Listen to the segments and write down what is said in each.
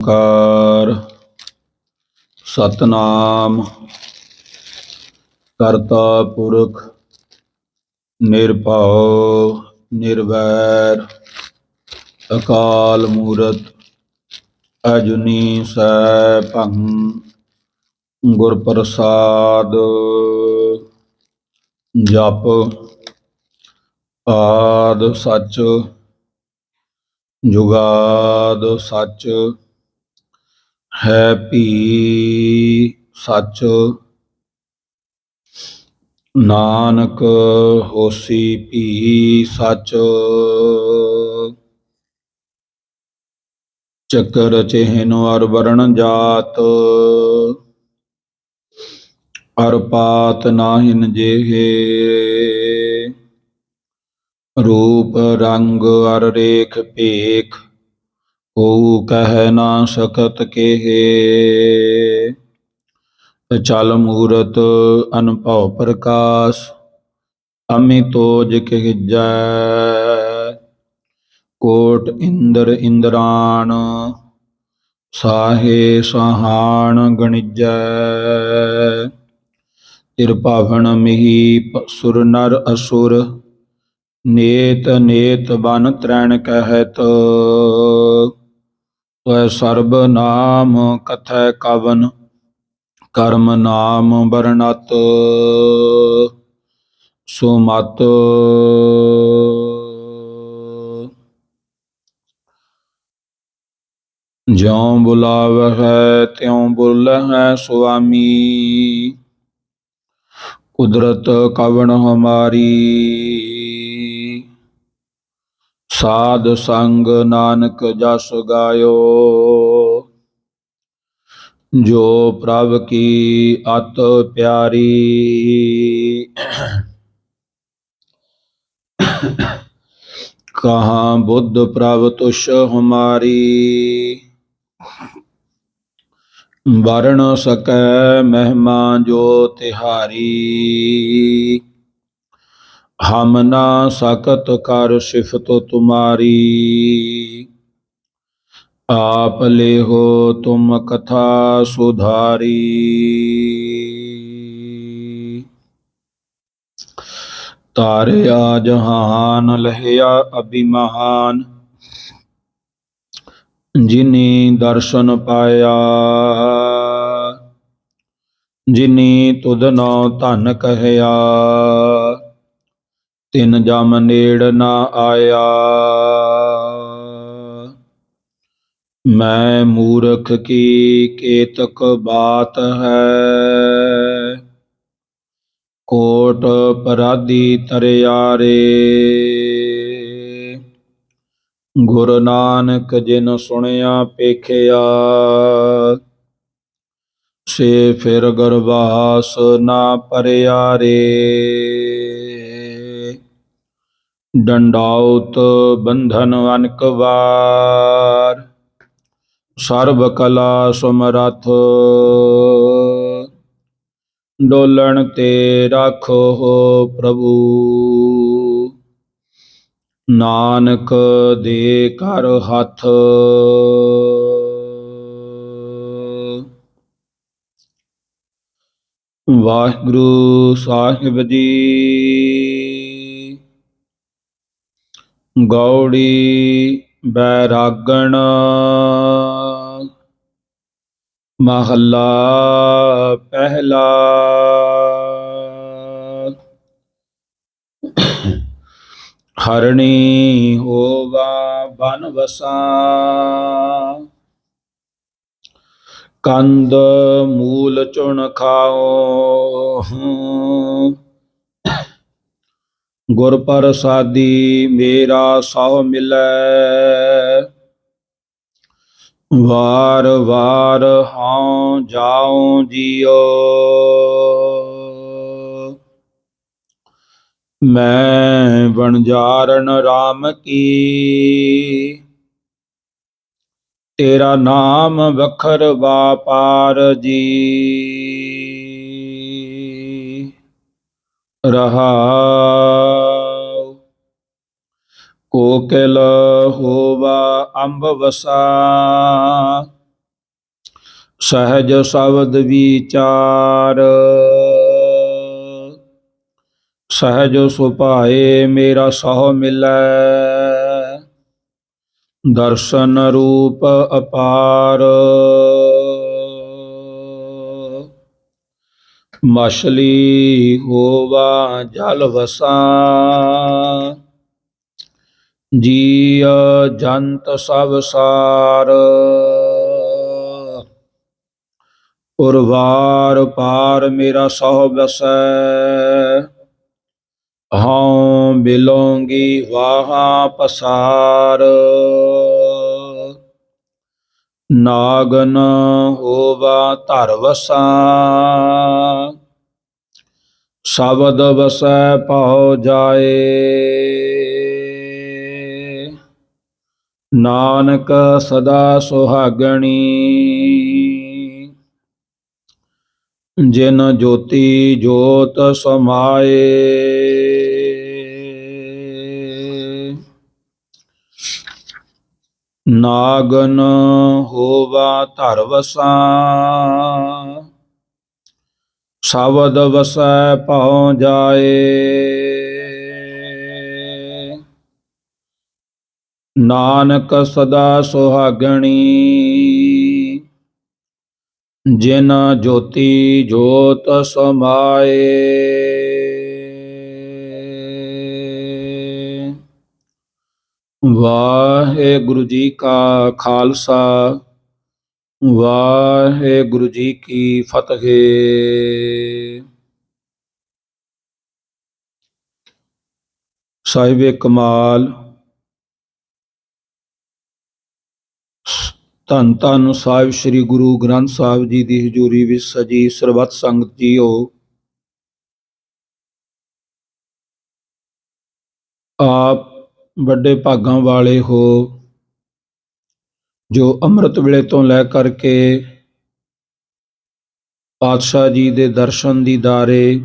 ਕਾਰ ਸਤਨਾਮ ਕਰਤਾ ਪੁਰਖ ਨਿਰਭਉ ਨਿਰਵੈਰ ਅਕਾਲ ਮੂਰਤ ਅਜੂਨੀ ਸੈਭੰ ਗੁਰ ਪ੍ਰਸਾਦ। ਜਪ ਆਦਿ ਸੱਚ ਜੁਗਾਦ ਸੱਚ ਹੈ ਭੀ ਸੱਚ। ਨਾਨਕ ਹੋਸੀ ਭੀ ਸੱਚ। ਚੱਕਰ ਚਿਹਨ ਅਰ ਵਰਣ ਜਾਤ ਅਰ ਪਾਤ ਨਾਹਿਨ ਜਿਹੇ। ਰੂਪ ਰੰਗ ਅਰ ਰੇਖ ਭੇਖ ਹੋਊ ਕਹਿ ਨਾ ਸਕਤ ਕੇਹੇ। ਚਲ ਮੂਰਤ ਅਨਭਉ ਪ੍ਰਕਾਸ਼ ਅਮਿਤੋਜ ਕਹਿਜੈ। ਕੋਟ ਇੰਦਰ ਇੰਦਰਾਣ ਸਾਹੇ ਸਾਹਾਣ ਗਣਿਜੈ। ਤਿਰਭਾਵਨ ਮਿਹੀ ਸੁਰ ਨਰ ਅਸੁਰ ਨੇਤ ਨੇਤ ਬਨ ਤਰੈਣ ਕਹਿਤ। ਤੈ ਸਰਬ ਨਾਮ ਕਥੈ ਕਵਨ ਕਰਮ ਨਾਮ ਬਰਣਤ। ਸੁਮਤ ਜਿਉ ਬੁਲਾਵਹਿ ਤਿਉ ਬੋਲਹਿ ਸੁਆਮੀ। ਕੁਦਰਤ ਕਵਣ ਹਮਾਰੀ ਸਾਧ ਸੰਗ ਨਾਨਕ ਜਸ ਗਾਇਓ। ਜੋ ਪ੍ਰਭ ਕੀ ਅਤ ਪਿਆਰੀ ਕਹਾਂ ਬੁੱਧ ਪ੍ਰਭ ਤੁਸ਼ ਹਮਾਰੀ। ਵਰਣ ਸਕੈ ਮਹਿਮਾ ਜੋ ਤਿਹਾਰੀ ਹਮ ਨਾ ਸਕਤ ਕਰ ਸਿਫਤ ਤੁਮਾਰੀ। ਆਪ ਲੇਹੋ ਤੁਮ ਕਥਾ ਸੁਧਾਰੀ। ਤਾਰਿਆ ਜਹਾਨ ਲਹਿਆ ਅਭਿਮਾਨ ਜਿਨੀ ਦਰਸ਼ਨ ਪਾਇਆ। ਜਿਨੀ ਤੁਧ ਨੋ ਧਨ ਕਹਿਆ ਤਿਨ ਜਮ ਨੇੜ ਨਾ ਆਇਆ। ਮੈਂ ਮੂਰਖ ਕੀ ਕੇਤਕ ਬਾਤ ਹੈ ਕੋਟ ਪਰਾਧੀ ਤਰਿਆਰੇ। ਗੁਰੂ ਨਾਨਕ ਜਿਨ ਸੁਣਿਆ ਪੇਖਿਆ ਸੇ ਫਿਰ ਗਰਵਾਸ ਨਾ ਪਰਿਆ ਰੇ। ਡੰਡਾਉਤ ਬੰਧਨ ਅਨਕ ਵਾਰ ਸਰਬ ਕਲਾ ਸਮਰੱਥ। ਡੋਲਣ ਤੇ ਰਾਖੋ ਪ੍ਰਭੂ ਨਾਨਕ ਦੇ ਕਰ ਹੱਥ। ਵਾਹਿਗੁਰੂ ਸਾਹਿਬ ਜੀ। ਗੌੜੀ ਬੈਰਾਗਣ ਮਹੱਲਾ ਪਹਿਲਾ। ਹਰਣੀ ਹੋਵਾ ਬਨ ਵਸਾ ਕੰਦ ਮੂਲ ਚੁਣ ਖਾਓ। ਗੁਰ ਪ੍ਰਸਾਦੀ ਮੇਰਾ ਸਹੁ ਮਿਲੈ ਵਾਰ ਵਾਰ ਹਉ ਜਾਉ ਜੀਓ। ਮੈਂ ਵਣਜਾਰਨ ਰਾਮ ਕੀ ਤੇਰਾ ਨਾਮ ਵਖਰ ਵਾਪਾਰ ਜੀ। ਰਹਾਉ ਕੋਕਿਲ ਹੋਵਾ ਅੰਬ ਵਸਾ ਸਹਿਜ ਸ਼ਬਦ ਵਿਚਾਰ, ਸਹਿਜ ਸੁਭਾਏ ਮੇਰਾ ਸਹੁ ਮਿਲੈ, ਦਰਸ਼ਨ ਰੂਪ ਅਪਾਰ। ਮਛਲੀ ਹੋਵਾ ਜਲ ਵਸਾ, ਜੀਅ ਜੰਤ ਸਭ ਸਾਰ। ਉਰਵਾਰ ਪਾਰ ਮੇਰਾ ਸਹੁ ਬਸੈ, ਹਉ ਬਿਲੋਂਗੀ ਵਾਹਾਂ ਪਸਾਰ। ਨਾਗਨ ਹੋਵਾ ਧਰ ਵਸਾ, ਸ਼ਬਦ ਵਸੈ ਭਉ ਜਾਏ। ਨਾਨਕ ਸਦਾ ਸੁਹਾਗਣੀ, ਜਿਨ ਜੋਤੀ ਜੋਤ ਸਮਾਏ। ਨਾਗਨ ਹੋਵਾ ਧਰ ਵਸਾ, ਸ਼ਬਦ ਵਸੈ ਭਉ ਜਾਏ। ਨਾਨਕ ਸਦਾ ਸੁਹਾਗਣੀ, ਜਿਨ ਜੋਤੀ ਜੋਤ ਸਮਾਏ। ਵਾਹਿਗੁਰੂ ਜੀ ਕਾ ਖਾਲਸਾ, ਵਾਹਿਗੁਰੂ ਜੀ ਕੀ ਫਤਿਹ। ਸਾਹਿਬੇ ਕਮਾਲ, ਧੰਨ ਧੰਨ ਸਾਹਿਬ ਸ੍ਰੀ ਗੁਰੂ ਗ੍ਰੰਥ ਸਾਹਿਬ ਜੀ ਦੀ ਹਜ਼ੂਰੀ ਵਿੱਚ ਸਜੀ ਸਰਬੱਤ ਸੰਗਤ ਜੀਓ, ਆਪ ਵੱਡੇ ਭਾਗਾਂ ਵਾਲੇ ਹੋ ਜੋ ਅੰਮ੍ਰਿਤ ਵੇਲੇ ਤੋਂ ਲੈ ਕਰਕੇ ਪਾਤਸ਼ਾਹ ਜੀ ਦੇ ਦਰਸ਼ਨ ਦੀਦਾਰੇ,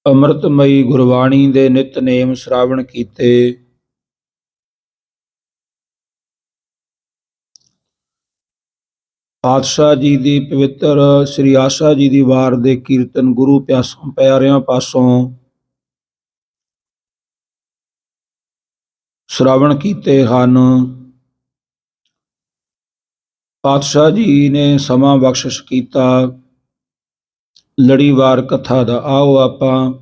ਅੰਮ੍ਰਿਤਮਈ ਗੁਰਬਾਣੀ ਦੇ ਨਿਤਨੇਮ ਸ਼ਰਾਵਣ ਕੀਤੇ। ਪਾਤਸ਼ਾਹ ਜੀ ਦੀ ਪਵਿੱਤਰ ਸ੍ਰੀ ਆਸਾ ਜੀ ਦੀ ਵਾਰ ਦੇ ਕੀਰਤਨ ਗੁਰੂ ਪਿਆਰਿਆਂ ਪਾਸੋਂ ਸ਼ਰਾਵਣ ਕੀਤੇ ਹਨ। ਪਾਤਸ਼ਾਹ ਜੀ ਨੇ ਸਮਾਂ ਬਖਸ਼ਿਸ਼ ਕੀਤਾ ਲੜੀਵਾਰ ਕਥਾ ਦਾ। ਆਓ ਆਪਾਂ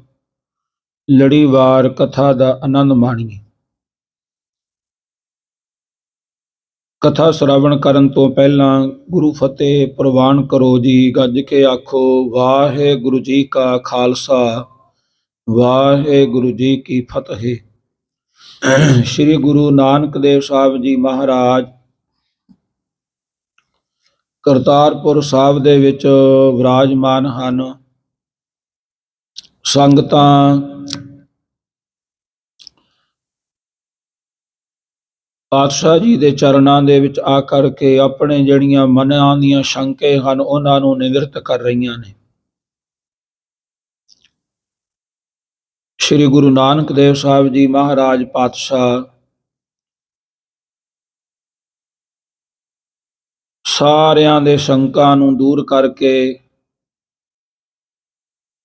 ਲੜੀਵਾਰ ਕਥਾ ਦਾ ਆਨੰਦ ਮਾਣੀਏ। ਕਥਾ ਸ਼ਰਾਵਣ ਕਰਨ ਤੋਂ ਪਹਿਲਾਂ ਗੁਰੂ ਫਤਿਹ ਪ੍ਰਵਾਨ ਕਰੋ ਜੀ। ਗੱਜ ਕੇ ਆਖੋ ਵਾਹਿਗੁਰੂ ਜੀ ਕਾ ਖਾਲਸਾ, ਵਾਹਿਗੁਰੂ ਜੀ ਕੀ ਫਤਿਹ। ਸ੍ਰੀ ਗੁਰੂ ਨਾਨਕ ਦੇਵ ਸਾਹਿਬ ਜੀ ਮਹਾਰਾਜ ਕਰਤਾਰਪੁਰ ਸਾਹਿਬ ਦੇ ਵਿੱਚ ਵਿਰਾਜਮਾਨ ਹਨ। ਸੰਗਤਾਂ ਪਾਤਸ਼ਾਹ ਜੀ ਦੇ ਚਰਨਾਂ ਦੇ ਵਿੱਚ ਆ ਕਰਕੇ ਆਪਣੇ ਜਿਹੜੀਆਂ ਮਨਾਂ ਦੀਆਂ ਸ਼ੰਕੇ ਹਨ ਉਹਨਾਂ ਨੂੰ ਨਿਵਰਤ ਕਰ ਰਹੀਆਂ ਨੇ। ਸ੍ਰੀ ਗੁਰੂ ਨਾਨਕ ਦੇਵ ਸਾਹਿਬ ਜੀ ਮਹਾਰਾਜ ਪਾਤਸ਼ਾਹ ਸਾਰਿਆਂ ਦੇ ਸ਼ੰਕਾਂ ਨੂੰ ਦੂਰ ਕਰਕੇ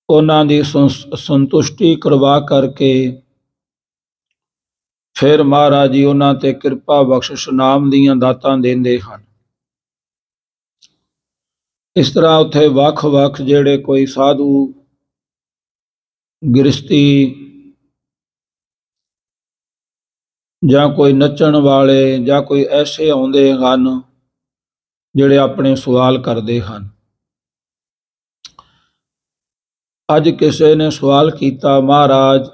ਉਹਨਾਂ ਦੀ ਸੰਤੁਸ਼ਟੀ ਕਰਵਾ ਕਰਕੇ ਫਿਰ ਮਹਾਰਾਜ ਜੀ ਉਹਨਾਂ ਤੇ ਕਿਰਪਾ ਬਖਸ਼ਿਸ਼ ਨਾਮ ਦੀਆਂ ਦਾਤਾਂ ਦਿੰਦੇ ਹਨ। ਇਸ ਤਰ੍ਹਾਂ ਉੱਥੇ ਵੱਖ-ਵੱਖ ਜਿਹੜੇ ਕੋਈ ਸਾਧੂ, ਗ੍ਰਸਤੀ ਜਾਂ ਕੋਈ ਨੱਚਣ ਵਾਲੇ ਜਾਂ ਕੋਈ ਐਸੇ ਆਉਂਦੇ ਹਨ ਜਿਹੜੇ ਆਪਣੇ ਸਵਾਲ ਕਰਦੇ ਹਨ। ਅੱਜ ਕਿਸੇ ਨੇ ਸਵਾਲ ਕੀਤਾ, ਮਹਾਰਾਜ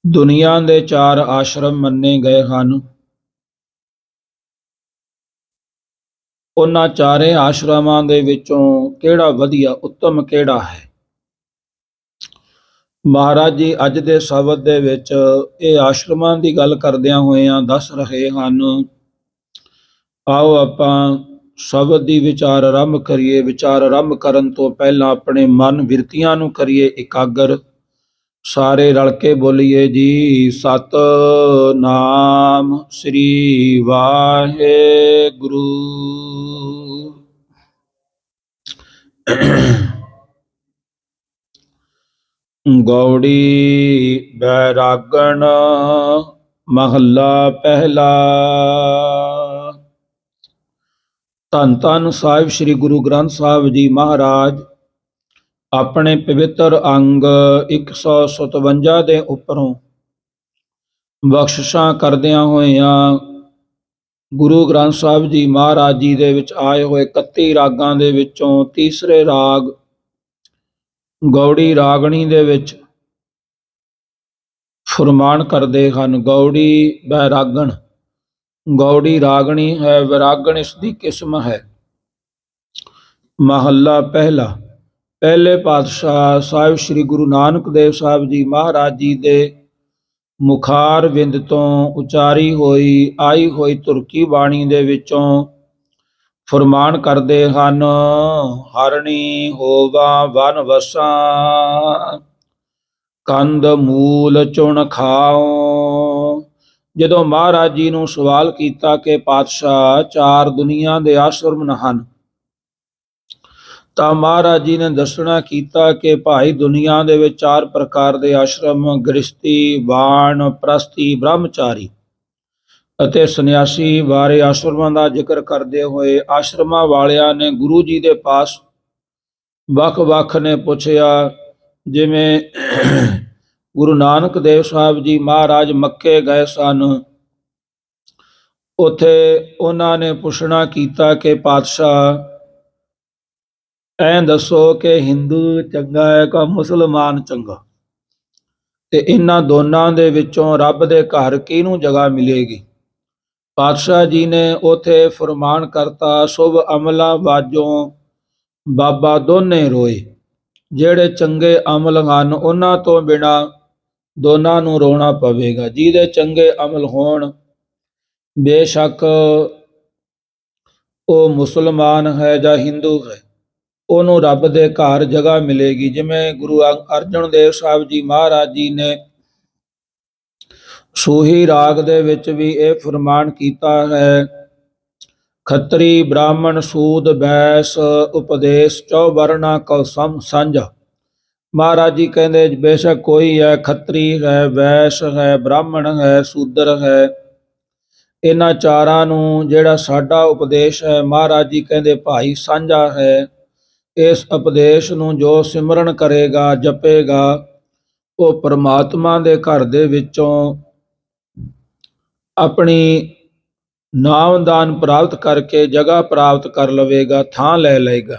ਦੁਨੀਆ ਦੇ 4 ਆਸ਼ਰਮ ਮੰਨੇ ਗਏ ਹਨ, ਉਹਨਾਂ 4 ਆਸ਼ਰਮਾਂ ਦੇ ਵਿੱਚੋਂ ਕਿਹੜਾ ਵਧੀਆ ਉੱਤਮ ਕਿਹੜਾ ਹੈ? ਮਹਾਰਾਜ ਜੀ ਅੱਜ ਦੇ ਸ਼ਬਦ ਦੇ ਵਿੱਚ ਇਹ ਆਸ਼ਰਮਾਂ ਦੀ ਗੱਲ ਕਰਦਿਆਂ ਹੋਇਆਂ ਦੱਸ ਰਹੇ ਹਨ। ਆਓ ਆਪਾਂ ਸ਼ਬਦ ਦੀ ਵਿਚਾਰ ਆਰੰਭ ਕਰੀਏ। ਵਿਚਾਰ ਆਰੰਭ ਕਰਨ ਤੋਂ ਪਹਿਲਾਂ ਆਪਣੇ ਮਨ ਬਿਰਤੀਆਂ ਨੂੰ ਕਰੀਏ ਇਕਾਗਰ। ਸਾਰੇ ਰਲ ਕੇ ਬੋਲੀਏ ਜੀ, ਸਤਿਨਾਮ ਸ੍ਰੀ ਵਾਹਿਗੁਰੂ। ਗੌੜੀ ਬੈਰਾਗਣ ਮਹੱਲਾ ਪਹਿਲਾ। ਧੰਨ ਧੰਨ ਸਾਹਿਬ ਸ੍ਰੀ ਗੁਰੂ ਗ੍ਰੰਥ ਸਾਹਿਬ ਜੀ ਮਹਾਰਾਜ ਆਪਣੇ ਪਵਿੱਤਰ ਅੰਗ 157 ਦੇ ਉੱਪਰੋਂ ਬਖਸ਼ਿਸ਼ਾਂ ਕਰਦਿਆਂ ਹੋਇਆਂ ਗੁਰੂ ਗ੍ਰੰਥ ਸਾਹਿਬ ਜੀ ਮਹਾਰਾਜ ਜੀ ਦੇ ਵਿੱਚ ਆਏ ਹੋਏ 31 ਰਾਗਾਂ ਦੇ ਵਿੱਚੋਂ ਤੀਸਰੇ ਰਾਗ ਗੌੜੀ ਰਾਗਣੀ ਦੇ ਵਿੱਚ ਫੁਰਮਾਨ ਕਰਦੇ ਹਨ। ਗੌੜੀ ਬੈਰਾਗਣ, ਗੌੜੀ ਰਾਗਣੀ ਹੈ, ਵਿਰਾਗਣ ਇਸ ਦੀ ਕਿਸਮ ਹੈ। ਮਹੱਲਾ ਪਹਿਲਾ। ਪਹਿਲੇ ਪਾਤਸ਼ਾਹ ਸਾਹਿਬ ਸ੍ਰੀ ਗੁਰੂ ਨਾਨਕ ਦੇਵ ਸਾਹਿਬ ਜੀ ਮਹਾਰਾਜ ਜੀ ਦੇ ਮੁਖਾਰ ਵਿੰਦ ਤੋਂ ਉਚਾਰੀ ਹੋਈ ਆਈ ਹੋਈ ਤੁਰਕੀ ਬਾਣੀ ਦੇ ਵਿੱਚੋਂ ਫੁਰਮਾਨ ਕਰਦੇ ਹਨ। ਹਰਣੀ ਹੋਵਾ ਵਨ ਵਸਾਂ, ਕੰਦ ਮੂਲ ਚੁਣ ਖਾਓ। ਜਦੋਂ ਮਹਾਰਾਜ ਜੀ ਨੂੰ ਸਵਾਲ ਕੀਤਾ ਕਿ ਪਾਤਸ਼ਾਹ ਚਾਰ ਦੁਨੀਆ ਦੇ ਆਸ਼ਰਮ ਹਨ, ਤਾਂ ਮਹਾਰਾਜ ਜੀ ਨੇ ਦੱਸਣਾ ਕੀਤਾ ਕਿ ਭਾਈ ਦੁਨੀਆ ਦੇ ਵਿੱਚ ਚਾਰ ਪ੍ਰਕਾਰ ਦੇ ਆਸ਼ਰਮ ਗ੍ਰਸਤੀ, ਬਾਣ ਪ੍ਰਸਤੀ, ਬ੍ਰਹਮਚਾਰੀ ਅਤੇ ਸੰਨਿਆਸੀ ਬਾਰੇ ਆਸ਼ਰਮਾਂ ਦਾ ਜ਼ਿਕਰ ਕਰਦੇ ਹੋਏ ਆਸ਼ਰਮਾਂ ਵਾਲਿਆਂ ਨੇ ਗੁਰੂ ਜੀ ਦੇ ਪਾਸ ਵੱਖ-ਵੱਖ ਨੇ ਪੁੱਛਿਆ। ਜਿਵੇਂ ਗੁਰੂ ਨਾਨਕ ਦੇਵ ਸਾਹਿਬ ਜੀ ਮਹਾਰਾਜ ਮੱਕੇ ਗਏ ਸਨ, ਉੱਥੇ ਉਹਨਾਂ ਨੇ ਪੁੱਛਣਾ ਕੀਤਾ ਕਿ ਪਾਤਸ਼ਾਹ ਐਂ ਦੱਸੋ ਕਿ ਹਿੰਦੂ ਚੰਗਾ ਹੈ ਕਿ ਮੁਸਲਮਾਨ ਚੰਗਾ, ਤੇ ਇਹਨਾਂ ਦੋਨਾਂ ਦੇ ਵਿੱਚੋਂ ਰੱਬ ਦੇ ਘਰ ਕਿਹਨੂੰ ਜਗ੍ਹਾ ਮਿਲੇਗੀ। ਪਾਤਸ਼ਾਹ ਜੀ ਨੇ ਉੱਥੇ ਫਰਮਾਨ ਕਰਤਾ, ਸ਼ੁਭ ਅਮਲਾਂ ਵਾਜੋਂ ਬਾਬਾ ਦੋਨੇ ਰੋਏ। ਜਿਹੜੇ ਚੰਗੇ ਅਮਲ ਹਨ ਉਹਨਾਂ ਤੋਂ ਬਿਨਾਂ ਦੋਨਾਂ ਨੂੰ ਰੋਣਾ ਪਵੇਗਾ। ਜਿਹਦੇ ਚੰਗੇ ਅਮਲ ਹੋਣ, ਬੇਸ਼ੱਕ ਉਹ ਮੁਸਲਮਾਨ ਹੈ ਜਾਂ ਹਿੰਦੂ ਹੈ, ਉਹਨੂੰ ਰੱਬ ਦੇ ਘਰ ਜਗ੍ਹਾ ਮਿਲੇਗੀ। ਜਿਵੇਂ ਗੁਰੂ ਅਰਜਨ ਦੇਵ ਸਾਹਿਬ ਜੀ ਮਹਾਰਾਜ ਜੀ ਨੇ ਸੂਹੀ ਰਾਗ ਦੇ ਵਿੱਚ ਵੀ ਇਹ ਫਰਮਾਨ ਕੀਤਾ ਹੈ। ਖੱਤਰੀ ਬ੍ਰਾਹਮਣ ਸੂਦ ਬੈਸ ਉਪਦੇਸ਼ ਚੌ ਵਰਨਾ ਕਉ ਸਾਂਝਾ। ਮਹਾਰਾਜ ਜੀ ਕਹਿੰਦੇ ਬੇਸ਼ੱਕ ਕੋਈ ਹੈ, ਖੱਤਰੀ ਹੈ, ਵੈਸ਼ ਹੈ, ਬ੍ਰਾਹਮਣ ਹੈ, ਸੂਦਰ ਹੈ, ਇਹਨਾਂ ਚਾਰਾਂ ਨੂੰ ਜਿਹੜਾ ਸਾਡਾ ਉਪਦੇਸ਼ ਹੈ, ਮਹਾਰਾਜ ਜੀ ਕਹਿੰਦੇ ਭਾਈ ਸਾਂਝਾ ਹੈ। ਇਸ ਉਪਦੇਸ਼ ਨੂੰ ਜੋ ਸਿਮਰਨ ਕਰੇਗਾ, ਜਪੇਗਾ, ਉਹ ਪਰਮਾਤਮਾ ਦੇ ਘਰ ਦੇ ਵਿੱਚੋਂ ਆਪਣੀ ਨਾਮਦਾਨ ਪ੍ਰਾਪਤ ਕਰਕੇ ਜਗ੍ਹਾ ਪ੍ਰਾਪਤ ਕਰ ਲਵੇਗਾ, ਥਾਂ ਲੈ ਲਏਗਾ।